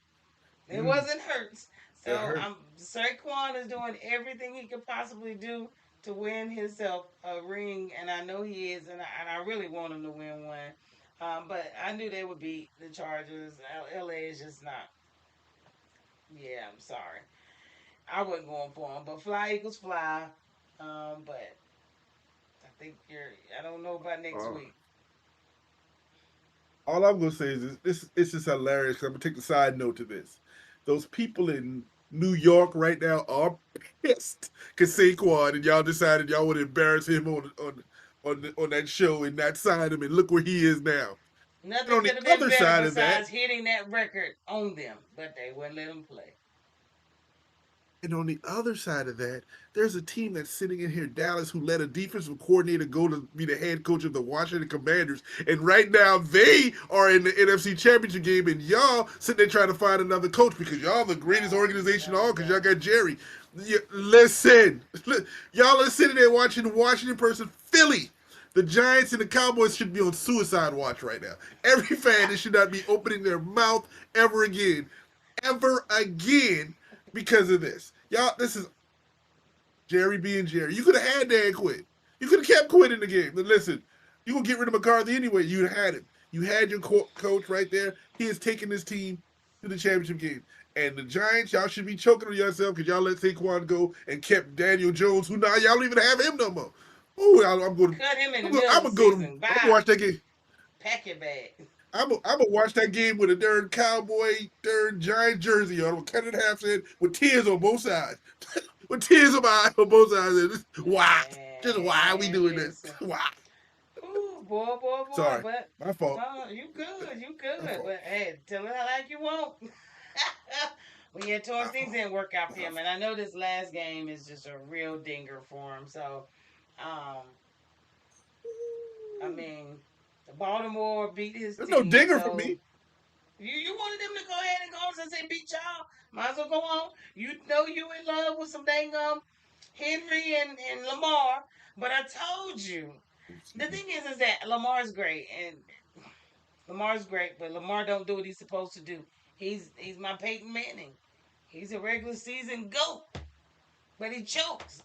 it mm, wasn't hurt. that So hurt. Saquon is doing everything he could possibly do to win himself a ring, and I know he is, and I really want him to win one. But I knew they would beat the Chargers. LA is just not. Yeah, I'm sorry. I wasn't going for him, but fly Eagles fly. But I think you're. I don't know about next Uh, week. all I'm gonna say is this: it's just hilarious. 'Cause I'm gonna take the side note to this. Those people in New York right now are pissed because Saquon and y'all decided y'all would embarrass him on that show and not sign him, and look where he is now. And Nothing on could the have been other better side of that, besides hitting that record on them, but they wouldn't let them play. And on the other side of that, there's a team that's sitting in here, Dallas, who let a defensive coordinator go to be the head coach of the Washington Commanders. And right now, they are in the NFC Championship game, and y'all sitting there trying to find another coach because y'all the greatest No, organization no, all because y'all no. got Jerry. Listen, y'all are sitting there watching the Washington person, Philly. The Giants and the Cowboys should be on suicide watch right now. Every fan should not be opening their mouth ever again, ever again because of this. Y'all, this is Jerry being Jerry. You could have had Dan quit. You could have kept Quinn in the game. But listen, you gonna get rid of McCarthy anyway. You'd had him. You had your coach right there. He has taken this team to the championship game. And the Giants, y'all should be choking on yourself because y'all let Saquon go and kept Daniel Jones, who now y'all don't even have him no more. Ooh, I'm going to, Cut him in the middle of I'm the gonna go to, season. I'm gonna Bye. watch that game. Pack your bag. I'm gonna watch that game with a darn cowboy, darn giant jersey on. I'm gonna cut it in half with tears on both sides. With tears in my eyes on both sides. Why? Just why are we Man, doing this? listen. Why? Ooh, boy, boy, boy. Sorry, But my fault. you good, you My good. fault. But hey, tell it like you want. Well, yeah, My Torrance things fault. didn't work out for My him, fault. and I know this last game is just a real dinger for him. So, um, I mean, Baltimore beat his There's no team, dinger for so me. you wanted them to go ahead and go on and say beat y'all. Might as well go on. You know you in love with some dang Henry and Lamar, but I told you. The thing is that Lamar's great, and Lamar's great, but Lamar don't do what he's supposed to do. He's my Peyton Manning. He's a regular season GOAT, but he chokes.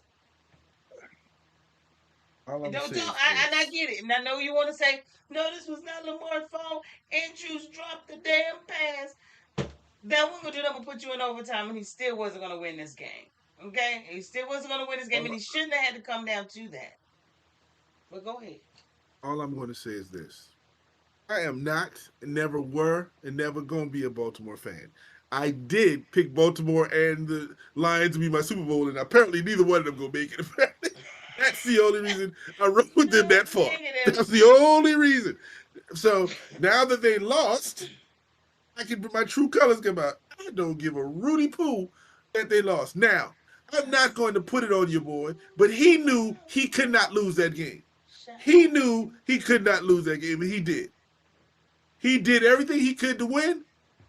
All I'm And gonna don't say tell is and I this. get it. And I know you want to say, no, this was not Lamar's fault. Andrews dropped the damn pass. That one would do that would put you in overtime, and he still wasn't gonna win this game. Okay? He still wasn't gonna win this game, and All, he shouldn't have had to come down to that. But go ahead. all I'm gonna say is this. I am not, and never were, and never gonna be a Baltimore fan. I did pick Baltimore and the Lions to be my Super Bowl, and apparently neither one of them gonna make it. That's the only reason I wrote with them that far. Negative. That's the only reason. So now that they lost, I can my true colors come out. I don't give a Rudy poo that they lost. Now, I'm not going to put it on your boy, but he knew he could not lose that game. He knew he could not lose that game, and he did. He did everything he could to win,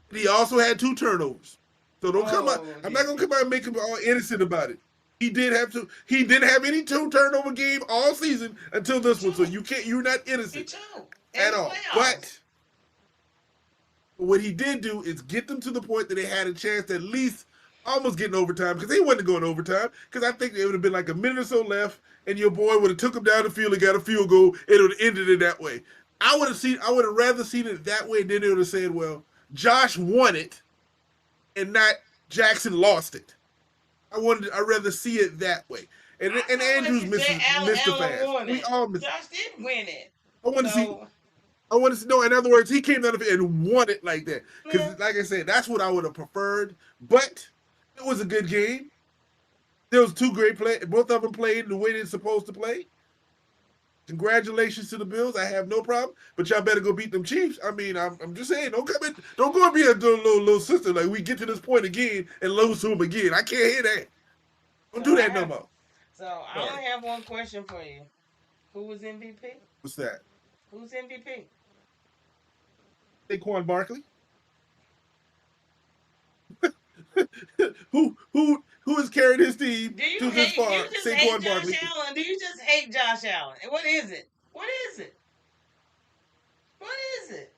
but he also had two turnovers. So don't come out. Oh, I'm not did gonna he? come out and make him all innocent about it. He did have to. He didn't have any two turnover game all season until He this one. So choked. you can't. You're not He innocent choked in at the all. playoffs. But what he did do is get them to the point that they had a chance to at least almost get in overtime because they wasn't going to overtime because I think it would have been like a minute or so left and your boy would have took him down the field and got a field goal and it would have ended it that way. I would have rather seen it that way than they would have said, well, Josh won it and not Jackson lost it. I'd rather see it that way. I And told Andrews him if Jay missed the Allen fast. won We it, all missed. Josh didn't win it. I want to see. So I want to see. No, in other words, he came down the field and won it like that. yeah, Because, like I said, that's what I would have preferred. But it was a good game. There was two great play. Both of them played the way they're supposed to play. Congratulations to the Bills. I have no problem, but y'all better go beat them Chiefs. I mean, I'm just saying, don't come in, don't go and be a little sister like we get to this point again and lose to them again. I can't hear that. Don't so do I that no have more. I Sorry. only have one question for you. Who was MVP? What's that? Who's MVP? Saquon Barkley. Who has carried his team Do you to this hate? You far? just hate Saquon Josh Barkley. Allen? Do you just hate Josh Allen? What is it? What is it? What is it?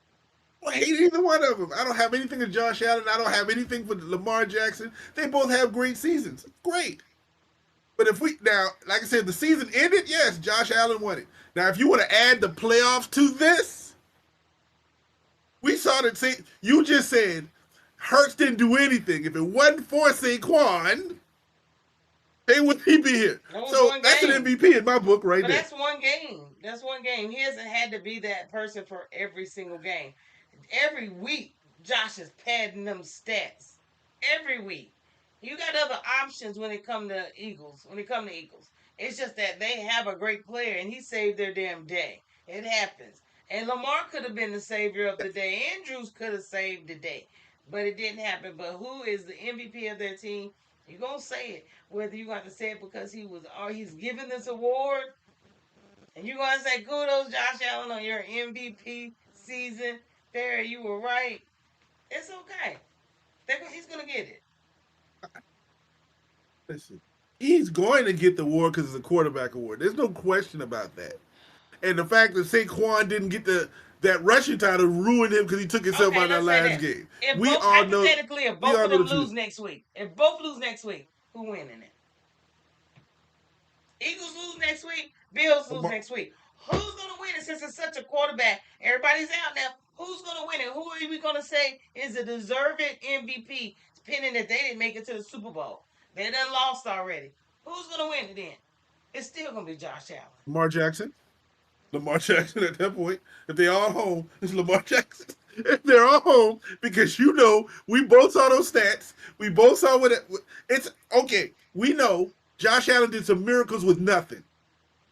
I hate either one of them. I don't have anything for Josh Allen. I don't have anything for Lamar Jackson. They both have great seasons. Great. But if we now, like I said, the season ended. Yes, Josh Allen won it. Now, if you want to add the playoffs to this, we saw that. See, you just said Hurts didn't do anything. If it wasn't for Saquon, they would he be here. That was So one that's an game. MVP in my book right But there. that's one game. That's one game. He hasn't had to be that person for every single game. Every week, Josh is padding them stats. Every week. You got other options when it come to Eagles. When it come to Eagles. It's just that they have a great player and he saved their damn day. It happens. And Lamar could have been the savior of the day. Andrews could have saved the day. But it didn't happen. But who is the MVP of their team? You're gonna say it. Whether you got to say it because he's given this award and you're going to say, kudos, Josh Allen, on your MVP season. There, you were right. It's okay. He's going to get it. Listen, he's going to get the award because it's a quarterback award. There's no question about that. And the fact that Saquon didn't get that rushing title ruined him because he took himself Okay, out of that let's say last this. game. If We both, all know. hypothetically, if We both all of know them the lose truth. next week, if both lose next week, who winning it? Eagles lose next week, Bills lose next week. Who's going to win it since it's such a quarterback? Everybody's out now. Who's going to win it? Who are we going to say is a deserving MVP, depending that they didn't make it to the Super Bowl? They done lost already. Who's going to win it then? It's still going to be Josh Allen. Lamar Jackson. Lamar Jackson at that point. If they all home, it's Lamar Jackson. If they're all home, because you know we both saw those stats. We both saw what it's okay. We know Josh Allen did some miracles with nothing.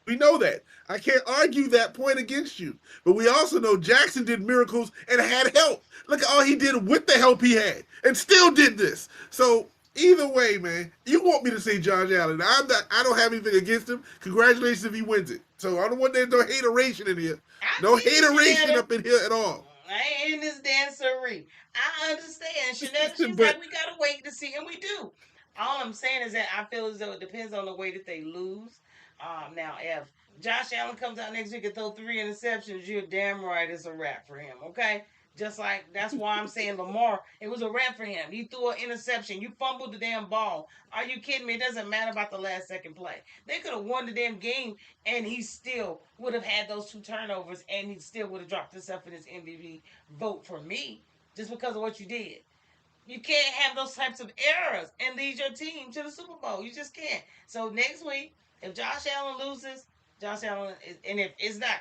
We know that. I can't argue that point against you. But we also know Jackson did miracles and had help. Look at all he did with the help he had and still did this. So either way, man, you want me to say Josh Allen. I don't have anything against him. Congratulations if he wins it. So I don't want there's no hateration in here. I No see you, hateration Shanetta. up in here at all. I ain't in this dancery. I understand. Shanetta, she's But like, we gotta wait to see, and we do. All I'm saying is that I feel as though it depends on the way that they lose. Now, if Josh Allen comes out next week and throw 3 interceptions, you're damn right it's a wrap for him. Okay, just like that's why I'm saying Lamar, it was a wrap for him. He threw an interception. You fumbled the damn ball. Are you kidding me? It doesn't matter about the last second play. They could have won the damn game, and he still would have had those 2 turnovers, and he still would have dropped himself in his MVP vote for me just because of what you did. You can't have those types of errors and lead your team to the Super Bowl. You just can't. So next week, if Josh Allen loses, Josh Allen is, and if it's not,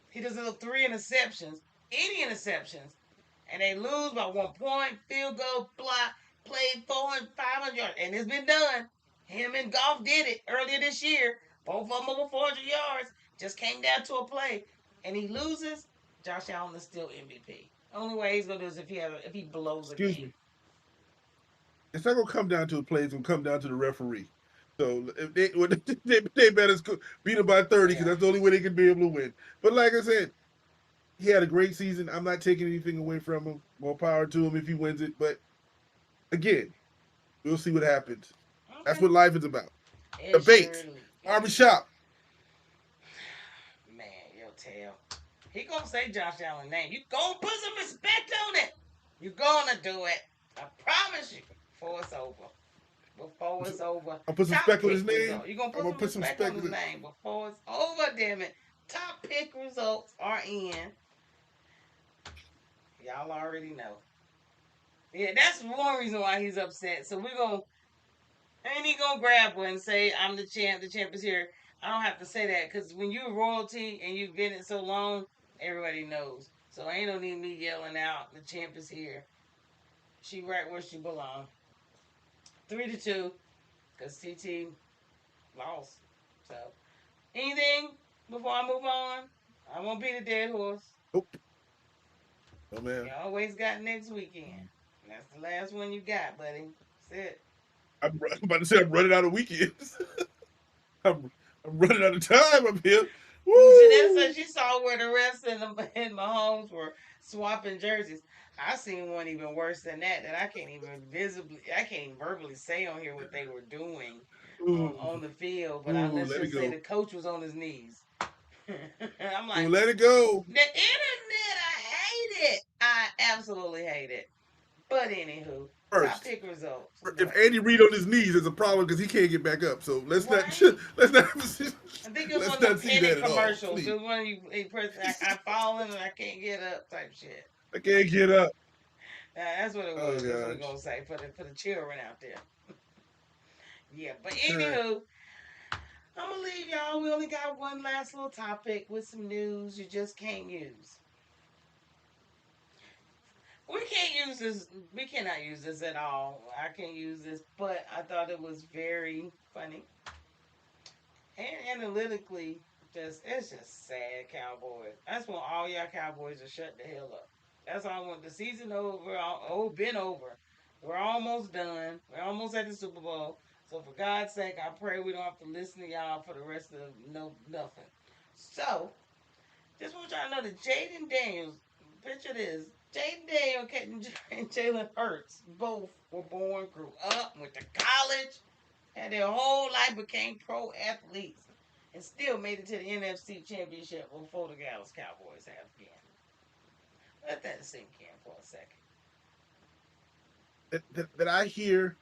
he doesn't have 3 interceptions, any interceptions, and they lose by 1 point, field goal, block, played 400, 500 yards, and it's been done. Him and Goff did it earlier this year. Both of them over 400 yards. Just came down to a play, and he loses. Josh Allen is still MVP. Only way he's gonna do is if he blows a excuse game. me. It's not gonna come down to a play. It's gonna come down to the referee. So if they better beat him by 30 because Yeah. that's the only way they can be able to win. But like I said, he had a great season. I'm not taking anything away from him. More power to him if he wins it. But again, we'll see what happens. That's Okay. what life is about. It Debate. surely. Barbershop. Man, yo, tell. He gonna say Josh Allen's name. You gonna put some respect on it. You gonna do it. I promise you. Before it's over. Before it's over. I'll put some Top respect on his pick name. result. You gonna I'm put gonna some put some respect on respect his on it. name before it's over, damn it. Top pick results are in. Y'all already know. Yeah, that's one reason why he's upset. So we're gonna Ain't he gonna grab one and say, "I'm the champ. The champ is here." I don't have to say that because when you're royalty and you've been it so long, everybody knows. So ain't no need me yelling out, "The champ is here." She right where she belong. 3-2, because TT lost. So anything before I move on? I won't be the dead horse. Nope. Oh You man. always got next weekend. That's the last one you got, buddy. That's it. I'm about to say I'm running out of weekends. I'm, I'm running out of time up here. Janetta said Woo! she saw where the rest of them in Mahomes were swapping jerseys. I seen one even worse than that I can't even I can't even verbally say on here what they were doing Ooh, on the field. But ooh, let's let it just say go. the coach was on his knees. I'm Ooh, like, let it go. the internet, I hate it. I absolutely hate it. But anywho, top First, pick results. if What? Andy Reid on his knees, there's a problem because he can't get back up. So Right? let's not I think it was let's one of them not see penny that at all, commercials. It please. was one of you I falling and I can't get up type shit. I can't get up. That's what it Oh was. That's what we're gonna gosh. say for the children out there. Yeah, but All right. anywho, I'm gonna leave y'all. We only got one last little topic with some news you just can't use. We can't use this. We cannot use this at all. I can't use this, but I thought it was very funny and analytically. It's just sad, Cowboys. That's when all y'all Cowboys are shut the hell up. That's all I want. The season over. Been over. We're almost done. We're almost at the Super Bowl. So for God's sake, I pray we don't have to listen to y'all for the rest of nothing. So just want y'all to know that Jaden Daniels, picture this. Jaden Daniels and Jalen Hurts both were born, grew up, went to college, had their whole life, became pro athletes, and still made it to the NFC Championship before the Dallas Cowboys have again. Let that sink in for a second. That I hear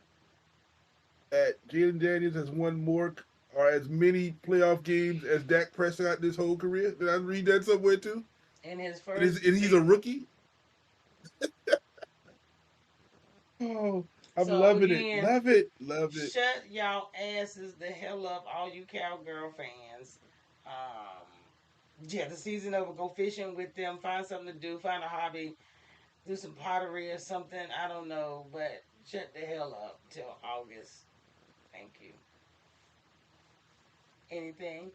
that Jaden Daniels has won more or as many playoff games as Dak Prescott this whole career. Did I read that somewhere too? In his And, first and he's a season. rookie. Oh, I'm So loving it. again, Love it. Love it. shut y'all asses the hell up, all you cowgirl fans. Um, yeah, the season over. Go fishing with them. Find something to do. Find a hobby. Do some pottery or something. I don't know, but shut the hell up till August. Thank you. Anything?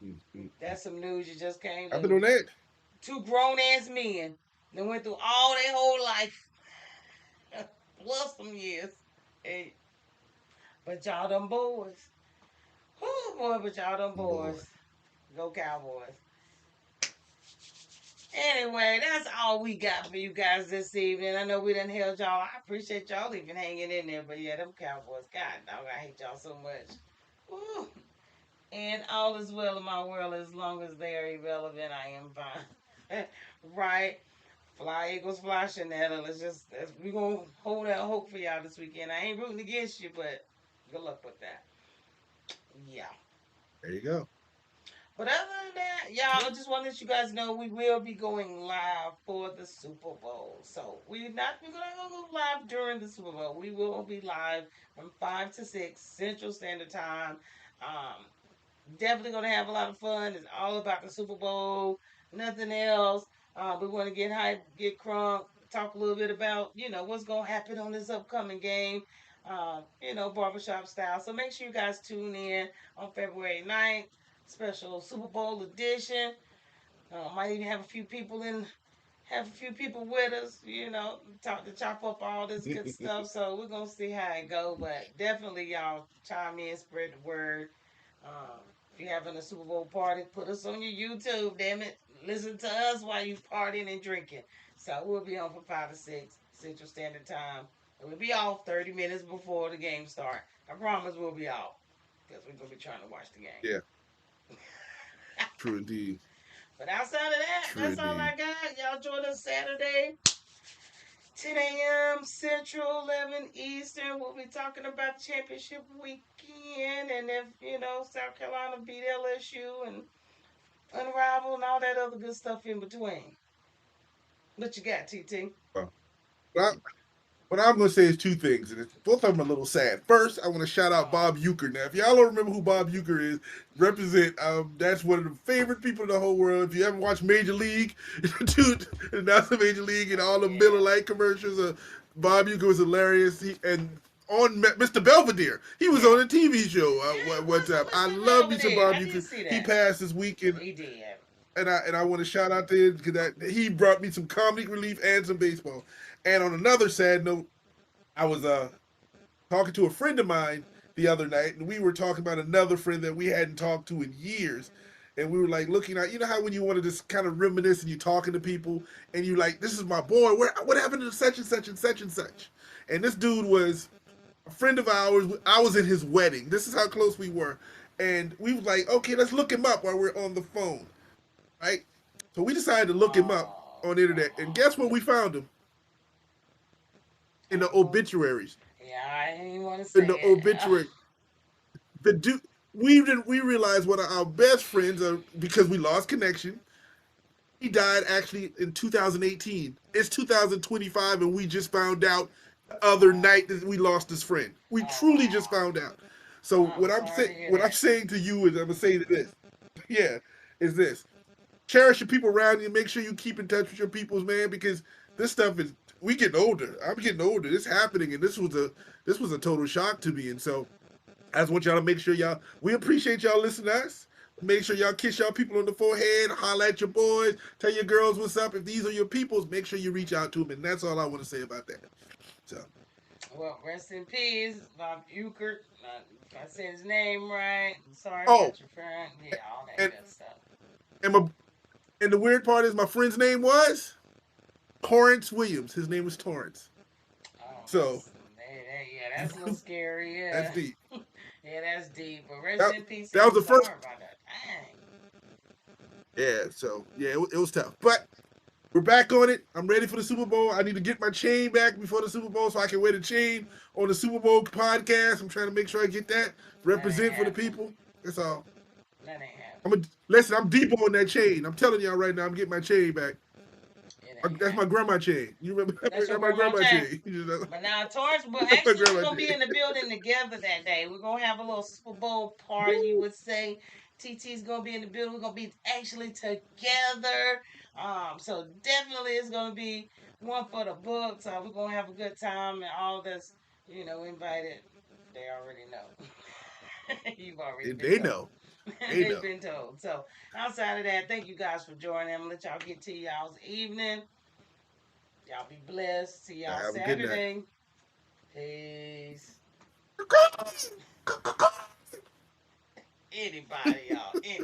Mm-hmm. That's some news you just can't Nothing on lose. that. Two grown ass men that went through all their whole life, plus some years. Hey, but y'all them boys. Oh boy, but y'all them Boy. boys. Go Cowboys. Anyway, that's all we got for you guys this evening. I know we done held y'all. I appreciate y'all even hanging in there. But yeah, them Cowboys. God dog, I hate y'all so much. Woo. And all is well in my world as long as they are irrelevant. I am fine. Right? Fly Eagles, fly Chanetta. We gonna hold out hope for y'all this weekend. I ain't rooting against you, but good luck with that. Yeah. There you go. But other than that, y'all, I just want to let you guys know we will be going live for the Super Bowl. So we're gonna go live during the Super Bowl. We will be live from 5 to 6 Central Standard Time. Um, Definitely gonna have a lot of fun. It's all about the Super Bowl, nothing else. We want to get hyped, get crunk, talk a little bit about what's gonna happen on this upcoming game. Barbershop style. So make sure you guys tune in on February 9th, special Super Bowl edition. Might even have a few people with us, talk to chop up all this good stuff. So we're gonna see how it go, but definitely y'all chime in, spread the word. Um, if you're having a Super Bowl party, put us on your YouTube. Damn it, listen to us while you partying and drinking. So we'll be on from 5 to 6 Central Standard Time, and we'll be off 30 minutes before the game start. I promise we'll be off because we're gonna be trying to watch the game. Yeah. True indeed. But outside of that, True that's all indeed. I got. Y'all join us Saturday, 10 a.m. Central, 11 Eastern. We'll be talking about championship weekend and if, South Carolina beat LSU and Unrivaled and all that other good stuff in between. What you got, TT? Well, what I'm going to say is two things, and both of them are a little sad. First, I want to shout out Oh, Bob Euchre. Now, if y'all don't remember who Bob Euchre is, represent, that's one of the favorite people in the whole world. If you haven't watched Major League, dude, announcer Major League and all the Miller yeah. Lite commercials, Bob Euchre was hilarious. And on Mr. Belvedere, he was on Yeah. a TV show Yeah, he one was time. on I Mr. love me some Belvedere. Bob I did Euchre. see He that. passed this weekend, He did. and I want to shout out to him because he brought me some comedic relief and some baseball. And on another sad note, I was talking to a friend of mine the other night, and we were talking about another friend that we hadn't talked to in years. And we were like looking at, you know how when you want to just kind of reminisce and you're talking to people and you like, this is my boy. What happened to such and such and such and such? And this dude was a friend of ours. I was in his wedding. This is how close we were. And we was like, okay, let's look him up while we're on the phone, right? So we decided to look him up Oh, on the internet. And oh. guess where we found him? In the Well, obituaries. yeah, I didn't even want to In say the it. obituary. The dude, we realized one of our best friends because we lost connection. He died actually in 2018. It's 2025, and we just found out the other Oh, night that we lost his friend. We truly just oh. found out. So I'm sorry to hear what I'm that. saying to you is I'm gonna say this, yeah, is this: cherish your people around you. Make sure you keep in touch with your peoples, man, because this stuff is we getting older. I'm getting older. It's happening, and this was a total shock to me, and so I just want y'all to make sure we appreciate y'all listening to us. Make sure y'all kiss y'all people on the forehead, holler at your boys, tell your girls what's up. If these are your peoples, make sure you reach out to them. And that's all I want to say about that. So, Well, rest in peace, Bob Euchre. If I said his name right, I'm sorry oh, about your friend. Yeah, all that and, good stuff. and, my, and the weird part is my friend's name was Torrence Williams. His name was Torrence. Oh, So, yeah, that's a little scary. that's Yeah, deep. yeah, that's deep. But rest That, in peace, that was him. the Sorry first. about that. Dang. Yeah, so, yeah, it was tough. But we're back on it. I'm ready for the Super Bowl. I need to get my chain back before the Super Bowl so I can wear the chain on the Super Bowl podcast. I'm trying to make sure I get that. That ain't Represent for the happening. people. That's all. That ain't happening. Listen, I'm deep on that chain. I'm telling y'all right now, I'm getting my chain back. It ain't That's my happening. grandma chain. You remember That's your that's my grandma grandma chain. chain. But now, Torrance, well, That's my actually, we're grandma going to be chain. in the building together that day. We're going to have a little Super Bowl party, you Woo! would say. TT's going to be in the building. We're going to be actually together. So definitely it's going to be one for the books. We're going to have a good time, and all that's, invited, they already know. You've already been They told. know. They They've know. been told. So outside of that, thank you guys for joining. I'm going to let y'all get to y'all's evening. Y'all be blessed. See y'all Have a good night. Saturday. Peace. Anybody, y'all. Anybody.